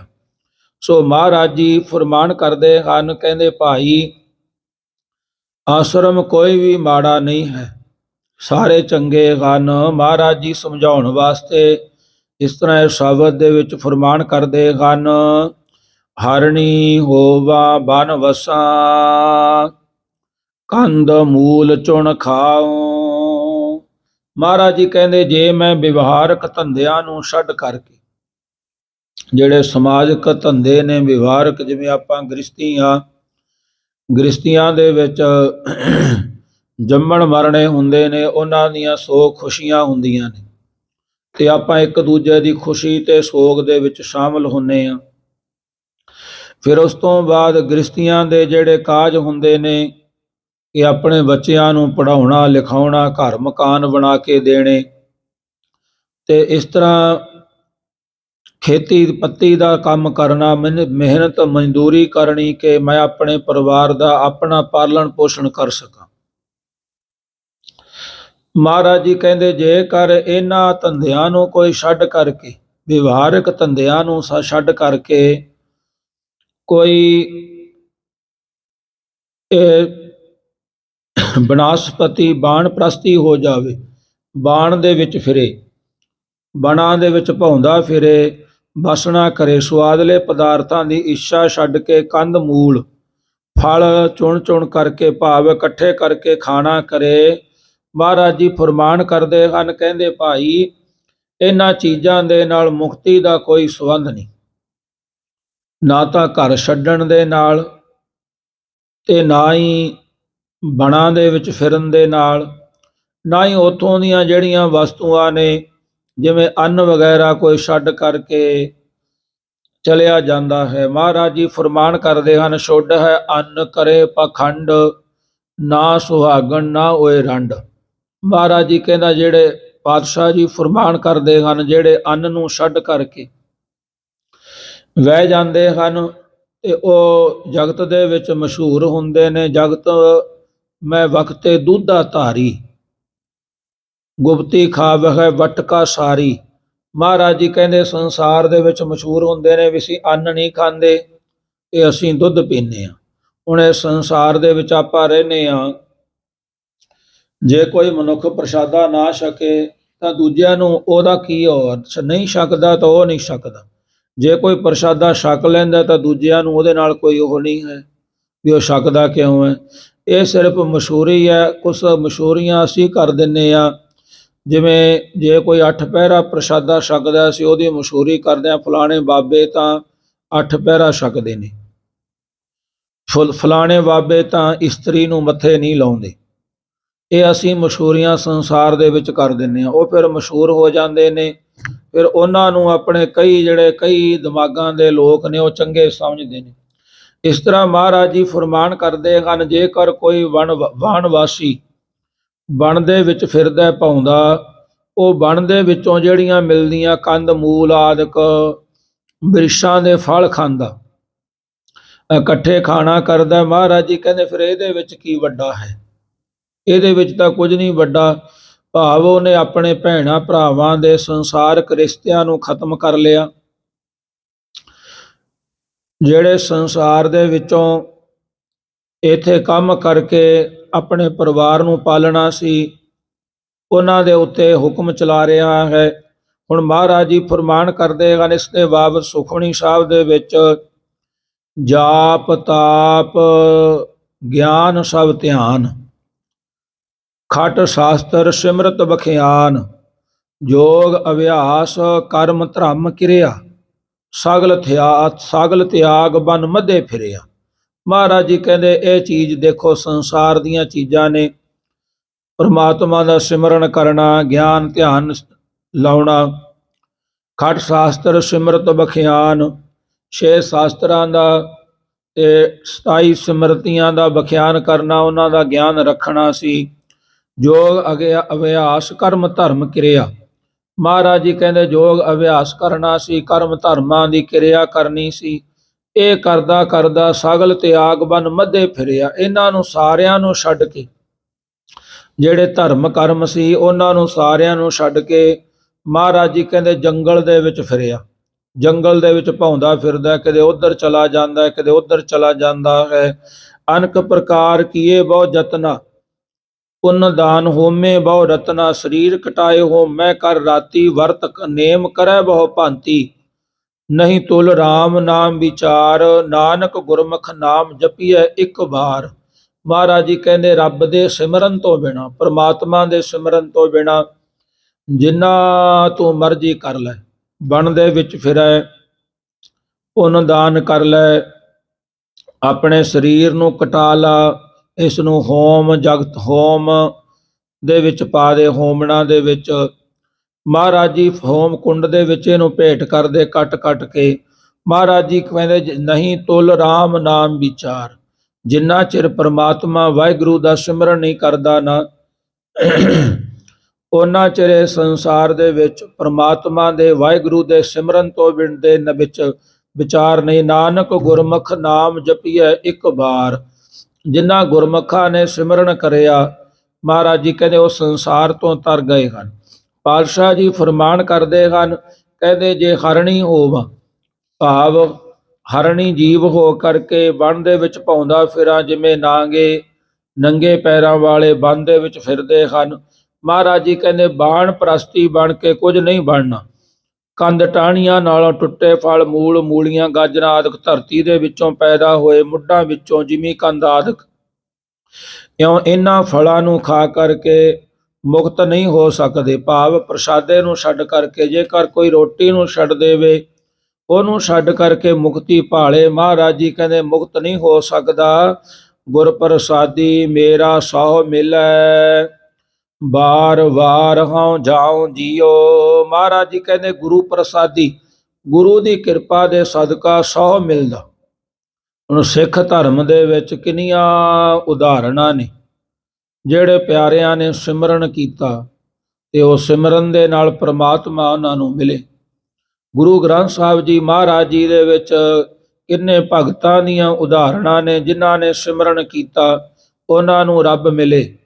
ਸੋ ਮਹਾਰਾਜ ਜੀ ਫਰਮਾਨ ਕਰਦੇ ਹਨ, ਕਹਿੰਦੇ ਭਾਈ ਆਸ਼ਰਮ ਕੋਈ ਵੀ ਮਾੜਾ ਨਹੀਂ ਹੈ, ਸਾਰੇ ਚੰਗੇ ਹਨ। ਮਹਾਰਾਜ ਜੀ ਸਮਝਾਉਣ ਵਾਸਤੇ ਇਸ ਤਰ੍ਹਾਂ ਇਸ ਸ਼ਬਦ ਦੇ ਵਿੱਚ ਫਰਮਾਨ ਕਰਦੇ ਹਨ। ਹਰਣੀ ਹੋਵਾ ਬਨ ਵਸਾਂ, ਕੰਦ ਮੂਲ ਚੁਣ ਖਾਓ। ਮਹਾਰਾਜ ਜੀ ਕਹਿੰਦੇ ਜੇ ਮੈਂ ਵਿਵਹਾਰਕ ਧੰਦਿਆਂ ਨੂੰ ਛੱਡ ਕਰਕੇ, ਜਿਹੜੇ ਸਮਾਜਿਕ ਧੰਦੇ ਨੇ ਵਿਵਹਾਰਕ, ਜਿਵੇਂ ਆਪਾਂ ਗ੍ਰਸਤੀ ਹਾਂ, ਗ੍ਰਸਤੀਆਂ ਦੇ ਵਿੱਚ ਜੰਮਣ ਮਰਨੇ ਹੁੰਦੇ ਨੇ, ਉਹਨਾਂ ਦੀਆਂ ਸੋਗ ਖੁਸ਼ੀਆਂ ਹੁੰਦੀਆਂ ਨੇ, ਤੇ ਆਪਾਂ ਇੱਕ ਦੂਜੇ ਦੀ ਖੁਸ਼ੀ ਤੇ ਸੋਗ ਦੇ ਵਿੱਚ ਸ਼ਾਮਲ ਹੁੰਦੇ ਹਾਂ। ਫਿਰ ਉਸ ਤੋਂ ਬਾਅਦ ਗ੍ਰਸਤੀਆਂ ਦੇ ਜਿਹੜੇ ਕਾਜ ਹੁੰਦੇ ਨੇ ਕਿ ਆਪਣੇ ਬੱਚਿਆਂ ਨੂੰ ਪੜ੍ਹਾਉਣਾ ਲਿਖਾਉਣਾ, ਘਰ ਮਕਾਨ ਬਣਾ ਕੇ ਦੇਣੇ, ਤੇ ਇਸ ਤਰ੍ਹਾਂ ਖੇਤੀ ਪੱਤੀ ਦਾ ਕੰਮ ਕਰਨਾ, ਮਿਹਨਤ ਮਜ਼ਦੂਰੀ ਕਰਨੀ ਕਿ ਮੈਂ ਆਪਣੇ ਪਰਿਵਾਰ ਦਾ ਆਪਣਾ ਪਾਲਣ ਪੋਸ਼ਣ ਕਰ ਸਕਾਂ। ਮਹਾਰਾਜ ਜੀ ਕਹਿੰਦੇ ਜੇਕਰ ਇਹਨਾਂ ਧੰਦਿਆਂ ਨੂੰ ਕੋਈ ਛੱਡ ਕਰਕੇ, ਵਿਵਹਾਰਕ ਧੰਦਿਆਂ ਨੂੰ ਛੱਡ ਕਰਕੇ ਕੋਈ ਬਨਸਪਤੀ ਬਾਣ ਪ੍ਰਸਤੀ ਹੋ ਜਾਵੇ, ਬਾਣ ਦੇ ਵਿੱਚ ਫਿਰੇ, ਬਣਾ ਦੇ ਵਿੱਚ ਭੌਂਦਾ ਫਿਰੇ, ਬਸਣਾ ਕਰੇ, ਸੁਆਦਲੇ ਪਦਾਰਥਾਂ ਦੀ ਇੱਛਾ ਛੱਡ ਕੇ ਕੰਦ ਮੂਲ ਫਲ ਚੁਣ ਚੁਣ ਕਰਕੇ, ਭਾਵ ਇਕੱਠੇ ਕਰਕੇ ਖਾਣਾ ਕਰੇ। ਮਹਾਰਾਜ ਜੀ ਫਰਮਾਨ ਕਰਦੇ ਹਨ, ਕਹਿੰਦੇ ਭਾਈ ਇਹਨਾਂ ਚੀਜ਼ਾਂ ਦੇ ਨਾਲ ਮੁਕਤੀ ਦਾ ਕੋਈ ਸੰਬੰਧ ਨਹੀਂ, ਨਾ ਤਾਂ ਘਰ ਛੱਡਣ ਦੇ ਨਾਲ ਤੇ ਨਾ ਹੀ ਬਣਾ ਦੇ ਵਿੱਚ ਫਿਰਨ ਦੇ ਨਾਲ, ਨਾ ਹੀ ਉੱਥੋਂ ਦੀਆਂ ਜਿਹੜੀਆਂ ਵਸਤੂਆਂ ਨੇ ਜਿਵੇਂ ਅੰਨ ਵਗੈਰਾ ਕੋਈ ਛੱਡ ਕਰਕੇ ਚਲਿਆ ਜਾਂਦਾ ਹੈ। ਮਹਾਰਾਜ ਜੀ ਫਰਮਾਨ ਕਰਦੇ ਹਨ, ਛੁੱਡ ਹੈ ਅੰਨ ਕਰੇ ਪਾਖੰਡ, ਨਾ ਸੁਹਾਗਣ ਨਾ ਹੋਏ ਰੰਡ। ਮਹਾਰਾਜ ਜੀ ਕਹਿੰਦਾ ਜਿਹੜੇ ਪਾਤਸ਼ਾਹ ਜੀ ਫਰਮਾਨ ਕਰਦੇ ਹਨ, ਜਿਹੜੇ ਅੰਨ ਨੂੰ ਛੱਡ ਕਰਕੇ ਵਹਿ ਜਾਂਦੇ ਹਨ ਤੇ ਉਹ ਜਗਤ ਦੇ ਵਿੱਚ ਮਸ਼ਹੂਰ ਹੁੰਦੇ ਨੇ। ਜਗਤ ਮੈਂ ਵਕਤੇ ਦੁੱਧਾ ਧਾਰੀ, ਗੁਪਤੀ ਖਾਵਹਿ ਵਟਕਾ ਸਾਰੀ। ਮਹਾਰਾਜ ਜੀ ਕਹਿੰਦੇ ਸੰਸਾਰ ਦੇ ਵਿੱਚ ਮਸ਼ਹੂਰ ਹੁੰਦੇ ਨੇ ਵੀ ਅਸੀਂ ਅੰਨ ਨਹੀਂ ਖਾਂਦੇ ਤੇ ਅਸੀਂ ਦੁੱਧ ਪੀਂਦੇ ਹਾਂ। ਹੁਣ ਇਸ ਸੰਸਾਰ ਦੇ ਵਿੱਚ ਆਪਾਂ ਰਹਿੰਦੇ ਹਾਂ, ਜੇ ਕੋਈ ਮਨੁੱਖ ਪ੍ਰਸ਼ਾਦਾ ਨਾ ਛਕੇ ਤਾਂ ਦੂਜਿਆਂ ਨੂੰ ਉਹਦਾ ਕੀ ਹੋ ਨਹੀਂ ਛਕਦਾ ਤਾਂ ਉਹ ਨਹੀਂ ਛਕਦਾ। ਜੇ ਕੋਈ ਪ੍ਰਸ਼ਾਦਾ ਛਕ ਲੈਂਦਾ ਤਾਂ ਦੂਜਿਆਂ ਨੂੰ ਉਹਦੇ ਨਾਲ ਕੋਈ ਉਹ ਨਹੀਂ ਹੈ ਵੀ ਉਹ ਛਕਦਾ ਕਿਉਂ ਹੈ। ਇਹ ਸਿਰਫ ਮਸ਼ਹੂਰੀ ਹੈ। ਕੁਛ ਮਸ਼ਹੂਰੀਆਂ ਅਸੀਂ ਕਰ ਦਿੰਦੇ ਹਾਂ, ਜਿਵੇਂ ਜੇ ਕੋਈ 8 ਪਹਿਰਾ ਪ੍ਰਸ਼ਾਦਾ ਛਕਦਾ ਅਸੀਂ ਉਹਦੀ ਮਸ਼ਹੂਰੀ ਕਰਦੇ ਹਾਂ, ਫਲਾਣੇ ਬਾਬੇ ਤਾਂ 8 ਪਹਿਰਾ ਛਕਦੇ ਨੇ, ਫਲਾਣੇ ਬਾਬੇ ਤਾਂ ਇਸਤਰੀ ਨੂੰ ਮੱਥੇ ਨਹੀਂ ਲਾਉਂਦੇ। ਇਹ ਅਸੀਂ ਮਸ਼ਹੂਰੀਆਂ ਸੰਸਾਰ ਦੇ ਵਿੱਚ ਕਰ ਦਿੰਦੇ ਹਾਂ। ਉਹ ਫਿਰ ਮਸ਼ਹੂਰ ਹੋ ਜਾਂਦੇ ਨੇ, ਫਿਰ ਉਹਨਾਂ ਨੂੰ ਆਪਣੇ ਕਈ ਦਿਮਾਗਾਂ ਦੇ ਲੋਕ ਨੇ ਉਹ ਚੰਗੇ ਸਮਝਦੇ ਨੇ। ਇਸ ਤਰ੍ਹਾਂ ਮਹਾਰਾਜ ਜੀ ਫਰਮਾਨ ਕਰਦੇ ਹਨ, ਜੇਕਰ ਕੋਈ ਵਾਣਵਾਸੀ ਬਣ ਦੇ ਵਿੱਚ ਫਿਰਦਾ ਪਾਉਂਦਾ, ਉਹ ਬਣ ਦੇ ਵਿੱਚੋਂ ਜਿਹੜੀਆਂ ਮਿਲਦੀਆਂ ਕੰਦ ਮੂਲ ਆਦਿਕ ਬ੍ਰਿਸ਼ਾਂ ਦੇ ਫਲ ਖਾਂਦਾ, ਇਕੱਠੇ ਖਾਣਾ ਕਰਦਾ। ਮਹਾਰਾਜ ਜੀ ਕਹਿੰਦੇ ਫਿਰ ਇਹਦੇ ਵਿੱਚ ਕੀ ਵੱਡਾ ਹੈ, ਇਹਦੇ ਵਿੱਚ ਤਾਂ ਕੁਝ ਨਹੀਂ ਵੱਡਾ। ਭਾਵ ਉਹਨੇ ਆਪਣੇ ਭੈਣਾਂ ਭਰਾਵਾਂ ਦੇ ਸੰਸਾਰਕ ਰਿਸ਼ਤਿਆਂ ਨੂੰ ਖਤਮ ਕਰ ਲਿਆ। ਜਿਹੜੇ ਸੰਸਾਰ ਦੇ ਵਿੱਚੋਂ ਇੱਥੇ ਕੰਮ ਕਰਕੇ ਆਪਣੇ ਪਰਿਵਾਰ ਨੂੰ ਪਾਲਣਾ ਸੀ, ਉਹਨਾਂ ਦੇ ਉੱਤੇ ਹੁਕਮ ਚਲਾ ਰਿਹਾ ਹੈ। ਹੁਣ ਮਹਾਰਾਜ ਜੀ ਫਰਮਾਨ ਕਰਦੇ ਹਨ ਇਸ ਦੇ ਬਾਬਤ ਸੁਖਮਨੀ ਸਾਹਿਬ ਦੇ ਵਿੱਚ, ਜਾਪ ਤਾਪ ਗਿਆਨ ਸਭ ਧਿਆਨ, ਖਟ ਸ਼ਾਸਤਰ ਸਿਮਰਤ ਬਖਿਆਨ, ਜੋਗ ਅਭਿਆਸ ਕਰਮ ਧਰਮ ਕਿਰਿਆ, ਸਗਲ ਤਿਆਗ ਬਨ ਮਧੇ ਫਿਰਿਆ। ਮਹਾਰਾਜ ਜੀ ਕਹਿੰਦੇ ਇਹ ਚੀਜ਼ ਦੇਖੋ, ਸੰਸਾਰ ਦੀਆਂ ਚੀਜ਼ਾਂ ਨੇ। ਪਰਮਾਤਮਾ ਦਾ ਸਿਮਰਨ ਕਰਨਾ, ਗਿਆਨ ਧਿਆਨ ਲਾਉਣਾ, ਖਟ ਸ਼ਾਸਤਰ ਸਿਮਰਤ ਬਖਿਆਨ, 6 ਸ਼ਾਸਤਰਾਂ ਦਾ ਤੇ 27 ਸਿਮਰਤੀਆਂ ਦਾ ਬਖਿਆਨ ਕਰਨਾ, ਉਹਨਾਂ ਦਾ ਗਿਆਨ ਰੱਖਣਾ ਸੀ। ਯੋਗ ਅਭਿਆਸ ਕਰਮ ਧਰਮ ਕਿਰਿਆ। ਮਹਾਰਾਜ ਜੀ ਕਹਿੰਦੇ ਯੋਗ ਅਭਿਆਸ ਕਰਨਾ ਸੀ, ਕਰਮ ਧਰਮਾਂ ਦੀ ਕਿਰਿਆ ਕਰਨੀ ਸੀ। ਇਹ ਕਰਦਾ ਕਰਦਾ ਸਗਲ ਤਿਆਗ ਬਨ ਮਧੇ ਫਿਰਿਆ। ਇਹਨਾਂ ਨੂੰ ਸਾਰਿਆਂ ਨੂੰ ਛੱਡ ਕੇ, ਜਿਹੜੇ ਧਰਮ ਕਰਮ ਸੀ ਉਹਨਾਂ ਨੂੰ ਸਾਰਿਆਂ ਨੂੰ ਛੱਡ ਕੇ ਮਹਾਰਾਜ ਜੀ ਕਹਿੰਦੇ ਜੰਗਲ ਦੇ ਵਿੱਚ ਫਿਰਿਆ। ਜੰਗਲ ਦੇ ਵਿੱਚ ਭੌਂਦਾ ਫਿਰਦਾ, ਕਦੇ ਉੱਧਰ ਚਲਾ ਜਾਂਦਾ, ਕਦੇ ਉੱਧਰ ਚਲਾ ਜਾਂਦਾ ਹੈ। ਅਨਕ ਪ੍ਰਕਾਰ ਕੀਏ ਬਹੁ ਜਤਨਾ, ਪੁੰਨ ਦਾਨ ਹੋਮੇ ਬਹੁ ਰਤਨਾ, ਸਰੀਰ ਕਟਾਏ ਹੋ ਮੈਂ ਕਰ ਰਾਤੀ, ਵਰਤ ਨੇਮ ਕਰੈ ਬਹੁ ਭਾਂਤੀ, ਨਹੀਂ ਤੁਲ ਰਾਮ ਨਾਮ ਵਿਚਾਰ, ਨਾਨਕ ਗੁਰਮੁਖ ਨਾਮ ਜਪੀਐ ਇੱਕ ਵਾਰ। ਮਹਾਰਾਜ ਜੀ ਕਹਿੰਦੇ ਰੱਬ ਦੇ ਸਿਮਰਨ ਤੋਂ ਬਿਨਾਂ, ਪਰਮਾਤਮਾ ਦੇ ਸਿਮਰਨ ਤੋਂ ਬਿਨਾਂ ਜਿੰਨਾ ਤੂੰ ਮਰਜ਼ੀ ਕਰ ਲੈ, ਬਣ ਦੇ ਵਿੱਚ ਫਿਰੈ, ਪੁੰਨ ਦਾਨ ਕਰ ਲੈ, ਆਪਣੇ ਸਰੀਰ ਨੂੰ ਕਟਾ ਲਾ, ਇਸ ਨੂੰ ਹੋਮ ਜਗਤ ਹੋਮ ਦੇ ਵਿੱਚ ਪਾ ਦੇ, ਹੋਮਣਾ ਦੇ ਵਿੱਚ। ਮਹਾਰਾਜ ਜੀ ਹੋਮ ਕੁੰਡ ਦੇ ਵਿੱਚ ਇਹਨੂੰ ਭੇਟ ਕਰਦੇ ਕੱਟ ਕੱਟ ਕੇ। ਮਹਾਰਾਜ ਜੀ ਕਹਿੰਦੇ ਨਹੀਂ ਤੁਲ ਰਾਮ ਨਾਮ ਵਿਚਾਰ, ਜਿੰਨਾ ਚਿਰ ਪਰਮਾਤਮਾ ਵਾਹਿਗੁਰੂ ਦਾ ਸਿਮਰਨ ਨਹੀਂ ਕਰਦਾ ਨਾ, ਉਹਨਾਂ ਚਿਰ ਇਸ ਸੰਸਾਰ ਦੇ ਵਿੱਚ ਪਰਮਾਤਮਾ ਦੇ ਵਾਹਿਗੁਰੂ ਦੇ ਸਿਮਰਨ ਤੋਂ ਬਿਨ ਦੇ ਵਿੱਚ ਵਿਚਾਰ ਨਹੀਂ। ਨਾਨਕ ਗੁਰਮੁਖ ਨਾਮ ਜਪੀਐ ਇੱਕ ਵਾਰ। ਜਿਨ੍ਹਾਂ ਗੁਰਮੁਖਾਂ ਨੇ ਸਿਮਰਨ ਕਰਿਆ, ਮਹਾਰਾਜ ਜੀ ਕਹਿੰਦੇ ਉਹ ਸੰਸਾਰ ਤੋਂ ਤਰ ਗਏ ਹਨ। ਪਾਤਸ਼ਾਹ ਜੀ ਫਰਮਾਨ ਕਰਦੇ ਹਨ, ਕਹਿੰਦੇ ਜੇ ਹਰਣੀ ਹੋਵਾਂ, ਭਾਵ ਹਰਣੀ ਜੀਵ ਹੋ ਕਰਕੇ ਬਣ ਦੇ ਵਿੱਚ ਭੌਂਦਾ ਫਿਰਾਂ, ਜਿਵੇਂ ਨੰਗੇ ਪੈਰਾਂ ਵਾਲੇ ਬਣ ਦੇ ਵਿੱਚ ਫਿਰਦੇ ਹਨ। ਮਹਾਰਾਜ ਜੀ ਕਹਿੰਦੇ ਬਾਣ ਪ੍ਰਸਤੀ ਬਣ ਕੇ ਕੁਝ ਨਹੀਂ ਬਣਨਾ। ਕੰਦ ਟਾਹਣੀਆਂ ਨਾਲੋਂ ਟੁੱਟੇ ਫਲ, ਮੂਲ ਮੂਲੀਆਂ ਗਾਜਰਾਂ ਆਦਿਕ ਧਰਤੀ ਦੇ ਵਿੱਚੋਂ ਪੈਦਾ ਹੋਏ, ਮੁੱਢਾਂ ਵਿੱਚੋਂ ਜਿਮੀ ਕੰਦ ਆਦਿਕ, ਇਉਂ ਇਹਨਾਂ ਫਲਾਂ ਨੂੰ ਖਾ ਕਰਕੇ ਮੁਕਤ ਨਹੀਂ ਹੋ ਸਕਦੇ। ਭਾਵ ਪ੍ਰਸ਼ਾਦੇ ਨੂੰ ਛੱਡ ਕਰਕੇ, ਜੇਕਰ ਕੋਈ ਰੋਟੀ ਨੂੰ ਛੱਡ ਦੇਵੇ, ਉਹਨੂੰ ਛੱਡ ਕਰਕੇ ਮੁਕਤੀ ਭਾਲੇ, ਮਹਾਰਾਜ ਜੀ ਕਹਿੰਦੇ ਮੁਕਤ ਨਹੀਂ ਹੋ ਸਕਦਾ। ਗੁਰ ਪ੍ਰਸਾਦੀ ਮੇਰਾ ਸਹੁ ਮਿਲੈ, ਬਾਰ ਵਾਰ ਹਉ ਜਾਉ ਜੀਓ। ਮਹਾਰਾਜ ਜੀ ਕਹਿੰਦੇ ਗੁਰੂ ਪ੍ਰਸਾਦੀ, ਗੁਰੂ ਦੀ ਕਿਰਪਾ ਦੇ ਸਦਕਾ ਸਹੁ ਮਿਲਦਾ। ਹੁਣ ਸਿੱਖ ਧਰਮ ਦੇ ਵਿੱਚ ਕਿੰਨੀਆਂ ਉਦਾਹਰਣਾਂ ਨੇ, ਜਿਹੜੇ ਪਿਆਰਿਆਂ ਨੇ ਸਿਮਰਨ ਕੀਤਾ ਤੇ ਉਹ ਸਿਮਰਨ ਦੇ ਨਾਲ ਪ੍ਰਮਾਤਮਾ ਉਹਨਾਂ ਨੂੰ ਮਿਲੇ। ਗੁਰੂ ਗ੍ਰੰਥ ਸਾਹਿਬ ਜੀ ਮਹਾਰਾਜ ਜੀ ਦੇ ਵਿੱਚ ਕਿੰਨੇ ਭਗਤਾਂ ਦੀਆਂ ਉਦਾਹਰਣਾਂ ਨੇ, ਜਿਨ੍ਹਾਂ ਨੇ ਸਿਮਰਨ ਕੀਤਾ ਉਹਨਾਂ ਨੂੰ ਰੱਬ ਮਿਲੇ,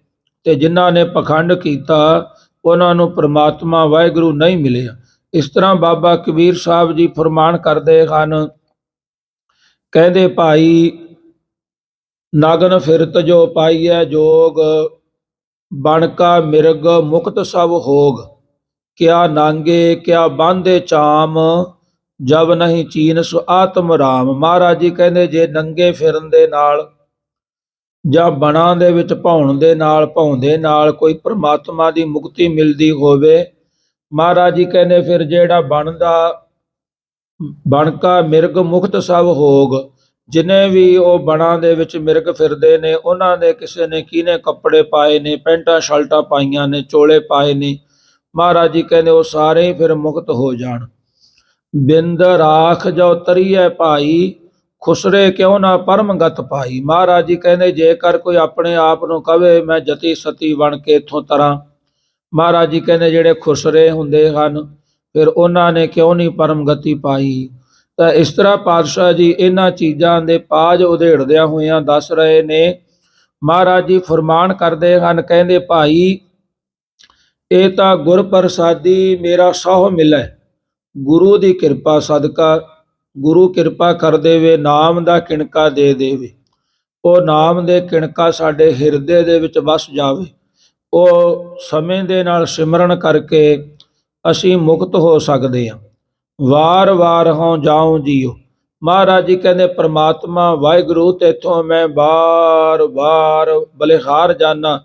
ਤੇ ਜਿਨ੍ਹਾਂ ਨੇ ਪਖੰਡ ਕੀਤਾ ਉਹਨਾਂ ਨੂੰ ਪ੍ਰਮਾਤਮਾ ਵਾਹਿਗੁਰੂ ਨਹੀਂ ਮਿਲਿਆ। ਇਸ ਤਰ੍ਹਾਂ ਬਾਬਾ ਕਬੀਰ ਸਾਹਿਬ ਜੀ ਫਰਮਾਨ ਕਰਦੇ ਹਨ, ਕਹਿੰਦੇ ਭਾਈ ਨਗਨ ਫਿਰਤ ਜੋ ਪਾਈਐ ਜੋਗ, ਬਣਕਾ ਮਿਰਗ ਮੁਕਤ ਸਭ ਹੋਗ। ਕਿਆ ਨਾਂਗੇ ਕਿਆ ਬਾਂਧੇ ਚਾਮ, ਜਬ ਨਹੀਂ ਚੀਨਸ ਆਤਮ ਰਾਮ। ਮਹਾਰਾਜ ਜੀ ਕਹਿੰਦੇ ਜੇ ਨੰਗੇ ਫਿਰਨ ਦੇ ਨਾਲ ਜਾਂ ਬਣਾ ਦੇ ਵਿੱਚ ਭੌਂਦੇ ਨਾਲ ਕੋਈ ਪ੍ਰਮਾਤਮਾ ਦੀ ਮੁਕਤੀ ਮਿਲਦੀ ਹੋਵੇ, ਮਹਾਰਾਜ ਜੀ ਕਹਿੰਦੇ ਫਿਰ ਜਿਹੜਾ ਬਣਕਾ ਮਿਰਗ ਮੁਕਤ ਸਭ ਹੋਗ, ਜਿਨੇ ਵੀ ਉਹ ਬਣਾ ਦੇ ਵਿੱਚ ਮਿਰਗ ਫਿਰਦੇ ਨੇ, ਉਹਨਾਂ ਦੇ ਕਿਸੇ ਨੇ ਕਿਹਨੇ ਕੱਪੜੇ ਪਾਏ ਨੇ, ਪੈਂਟਾਂ ਸ਼ਰਟਾਂ ਪਾਈਆਂ ਨੇ, ਚੋਲੇ ਪਾਏ ਨੇ, ਮਹਾਰਾਜ ਜੀ ਕਹਿੰਦੇ ਉਹ ਸਾਰੇ ਹੀ ਫਿਰ ਮੁਕਤ ਹੋ ਜਾਣ। ਬਿੰਦ ਰਾਖ ਜੋ ਤਰੀਐ ਭਾਈ, ਖੁਸਰੇ ਕਿਉਂ ਨਾ ਪਰਮਗਤ ਪਾਈ। ਮਹਾਰਾਜ ਜੀ ਕਹਿੰਦੇ ਜੇਕਰ ਕੋਈ ਆਪਣੇ ਆਪ ਨੂੰ ਕਵੇ ਮੈਂ ਜਤੀ ਸਤੀ ਬਣ ਕੇ ਇੱਥੋਂ ਤਰਾਂ, ਮਹਾਰਾਜ ਜੀ ਕਹਿੰਦੇ ਜਿਹੜੇ ਖੁਸਰੇ ਹੁੰਦੇ ਹਨ ਫਿਰ ਉਹਨਾਂ ਨੇ ਕਿਉਂ ਨਹੀਂ ਪਰਮਗਤੀ ਪਾਈ। ਤਾਂ ਇਸ ਤਰ੍ਹਾਂ ਪਾਤਸ਼ਾਹ ਜੀ ਇਹਨਾਂ ਚੀਜ਼ਾਂ ਦੇ ਪਾਜ ਉਧੇੜਦਿਆਂ ਹੋਇਆਂ ਦੱਸ ਰਹੇ ਨੇ। ਮਹਾਰਾਜ ਜੀ ਫਰਮਾਨ ਕਰਦੇ ਹਨ, ਕਹਿੰਦੇ ਭਾਈ ਇਹ ਤਾਂ ਗੁਰ ਪ੍ਰਸਾਦੀ ਮੇਰਾ ਸਹੁ ਮਿਲੈ, ਗੁਰੂ ਦੀ ਕਿਰਪਾ ਸਦਕਾ, ਗੁਰੂ ਕਿਰਪਾ ਕਰ ਦੇਵੇ, ਨਾਮ ਦਾ ਕਿਣਕਾ ਦੇ ਦੇਵੇ, ਉਹ ਨਾਮ ਦੇ ਕਿਣਕਾ ਸਾਡੇ ਹਿਰਦੇ ਦੇ ਵਿੱਚ ਵਸ ਜਾਵੇ, ਉਹ ਸਮੇਂ ਦੇ ਨਾਲ ਸਿਮਰਨ ਕਰਕੇ ਅਸੀਂ ਮੁਕਤ ਹੋ ਸਕਦੇ ਹਾਂ। ਵਾਰ ਵਾਰ ਹਉ ਜਾਉ ਜੀਓ। ਮਹਾਰਾਜ ਜੀ ਕਹਿੰਦੇ ਪ੍ਰਮਾਤਮਾ ਵਾਹਿਗੁਰੂ ਤੇਥੋਂ ਮੈਂ ਬਾਰ ਬਾਰ ਬਲਿਹਾਰ ਜਾਨਾ,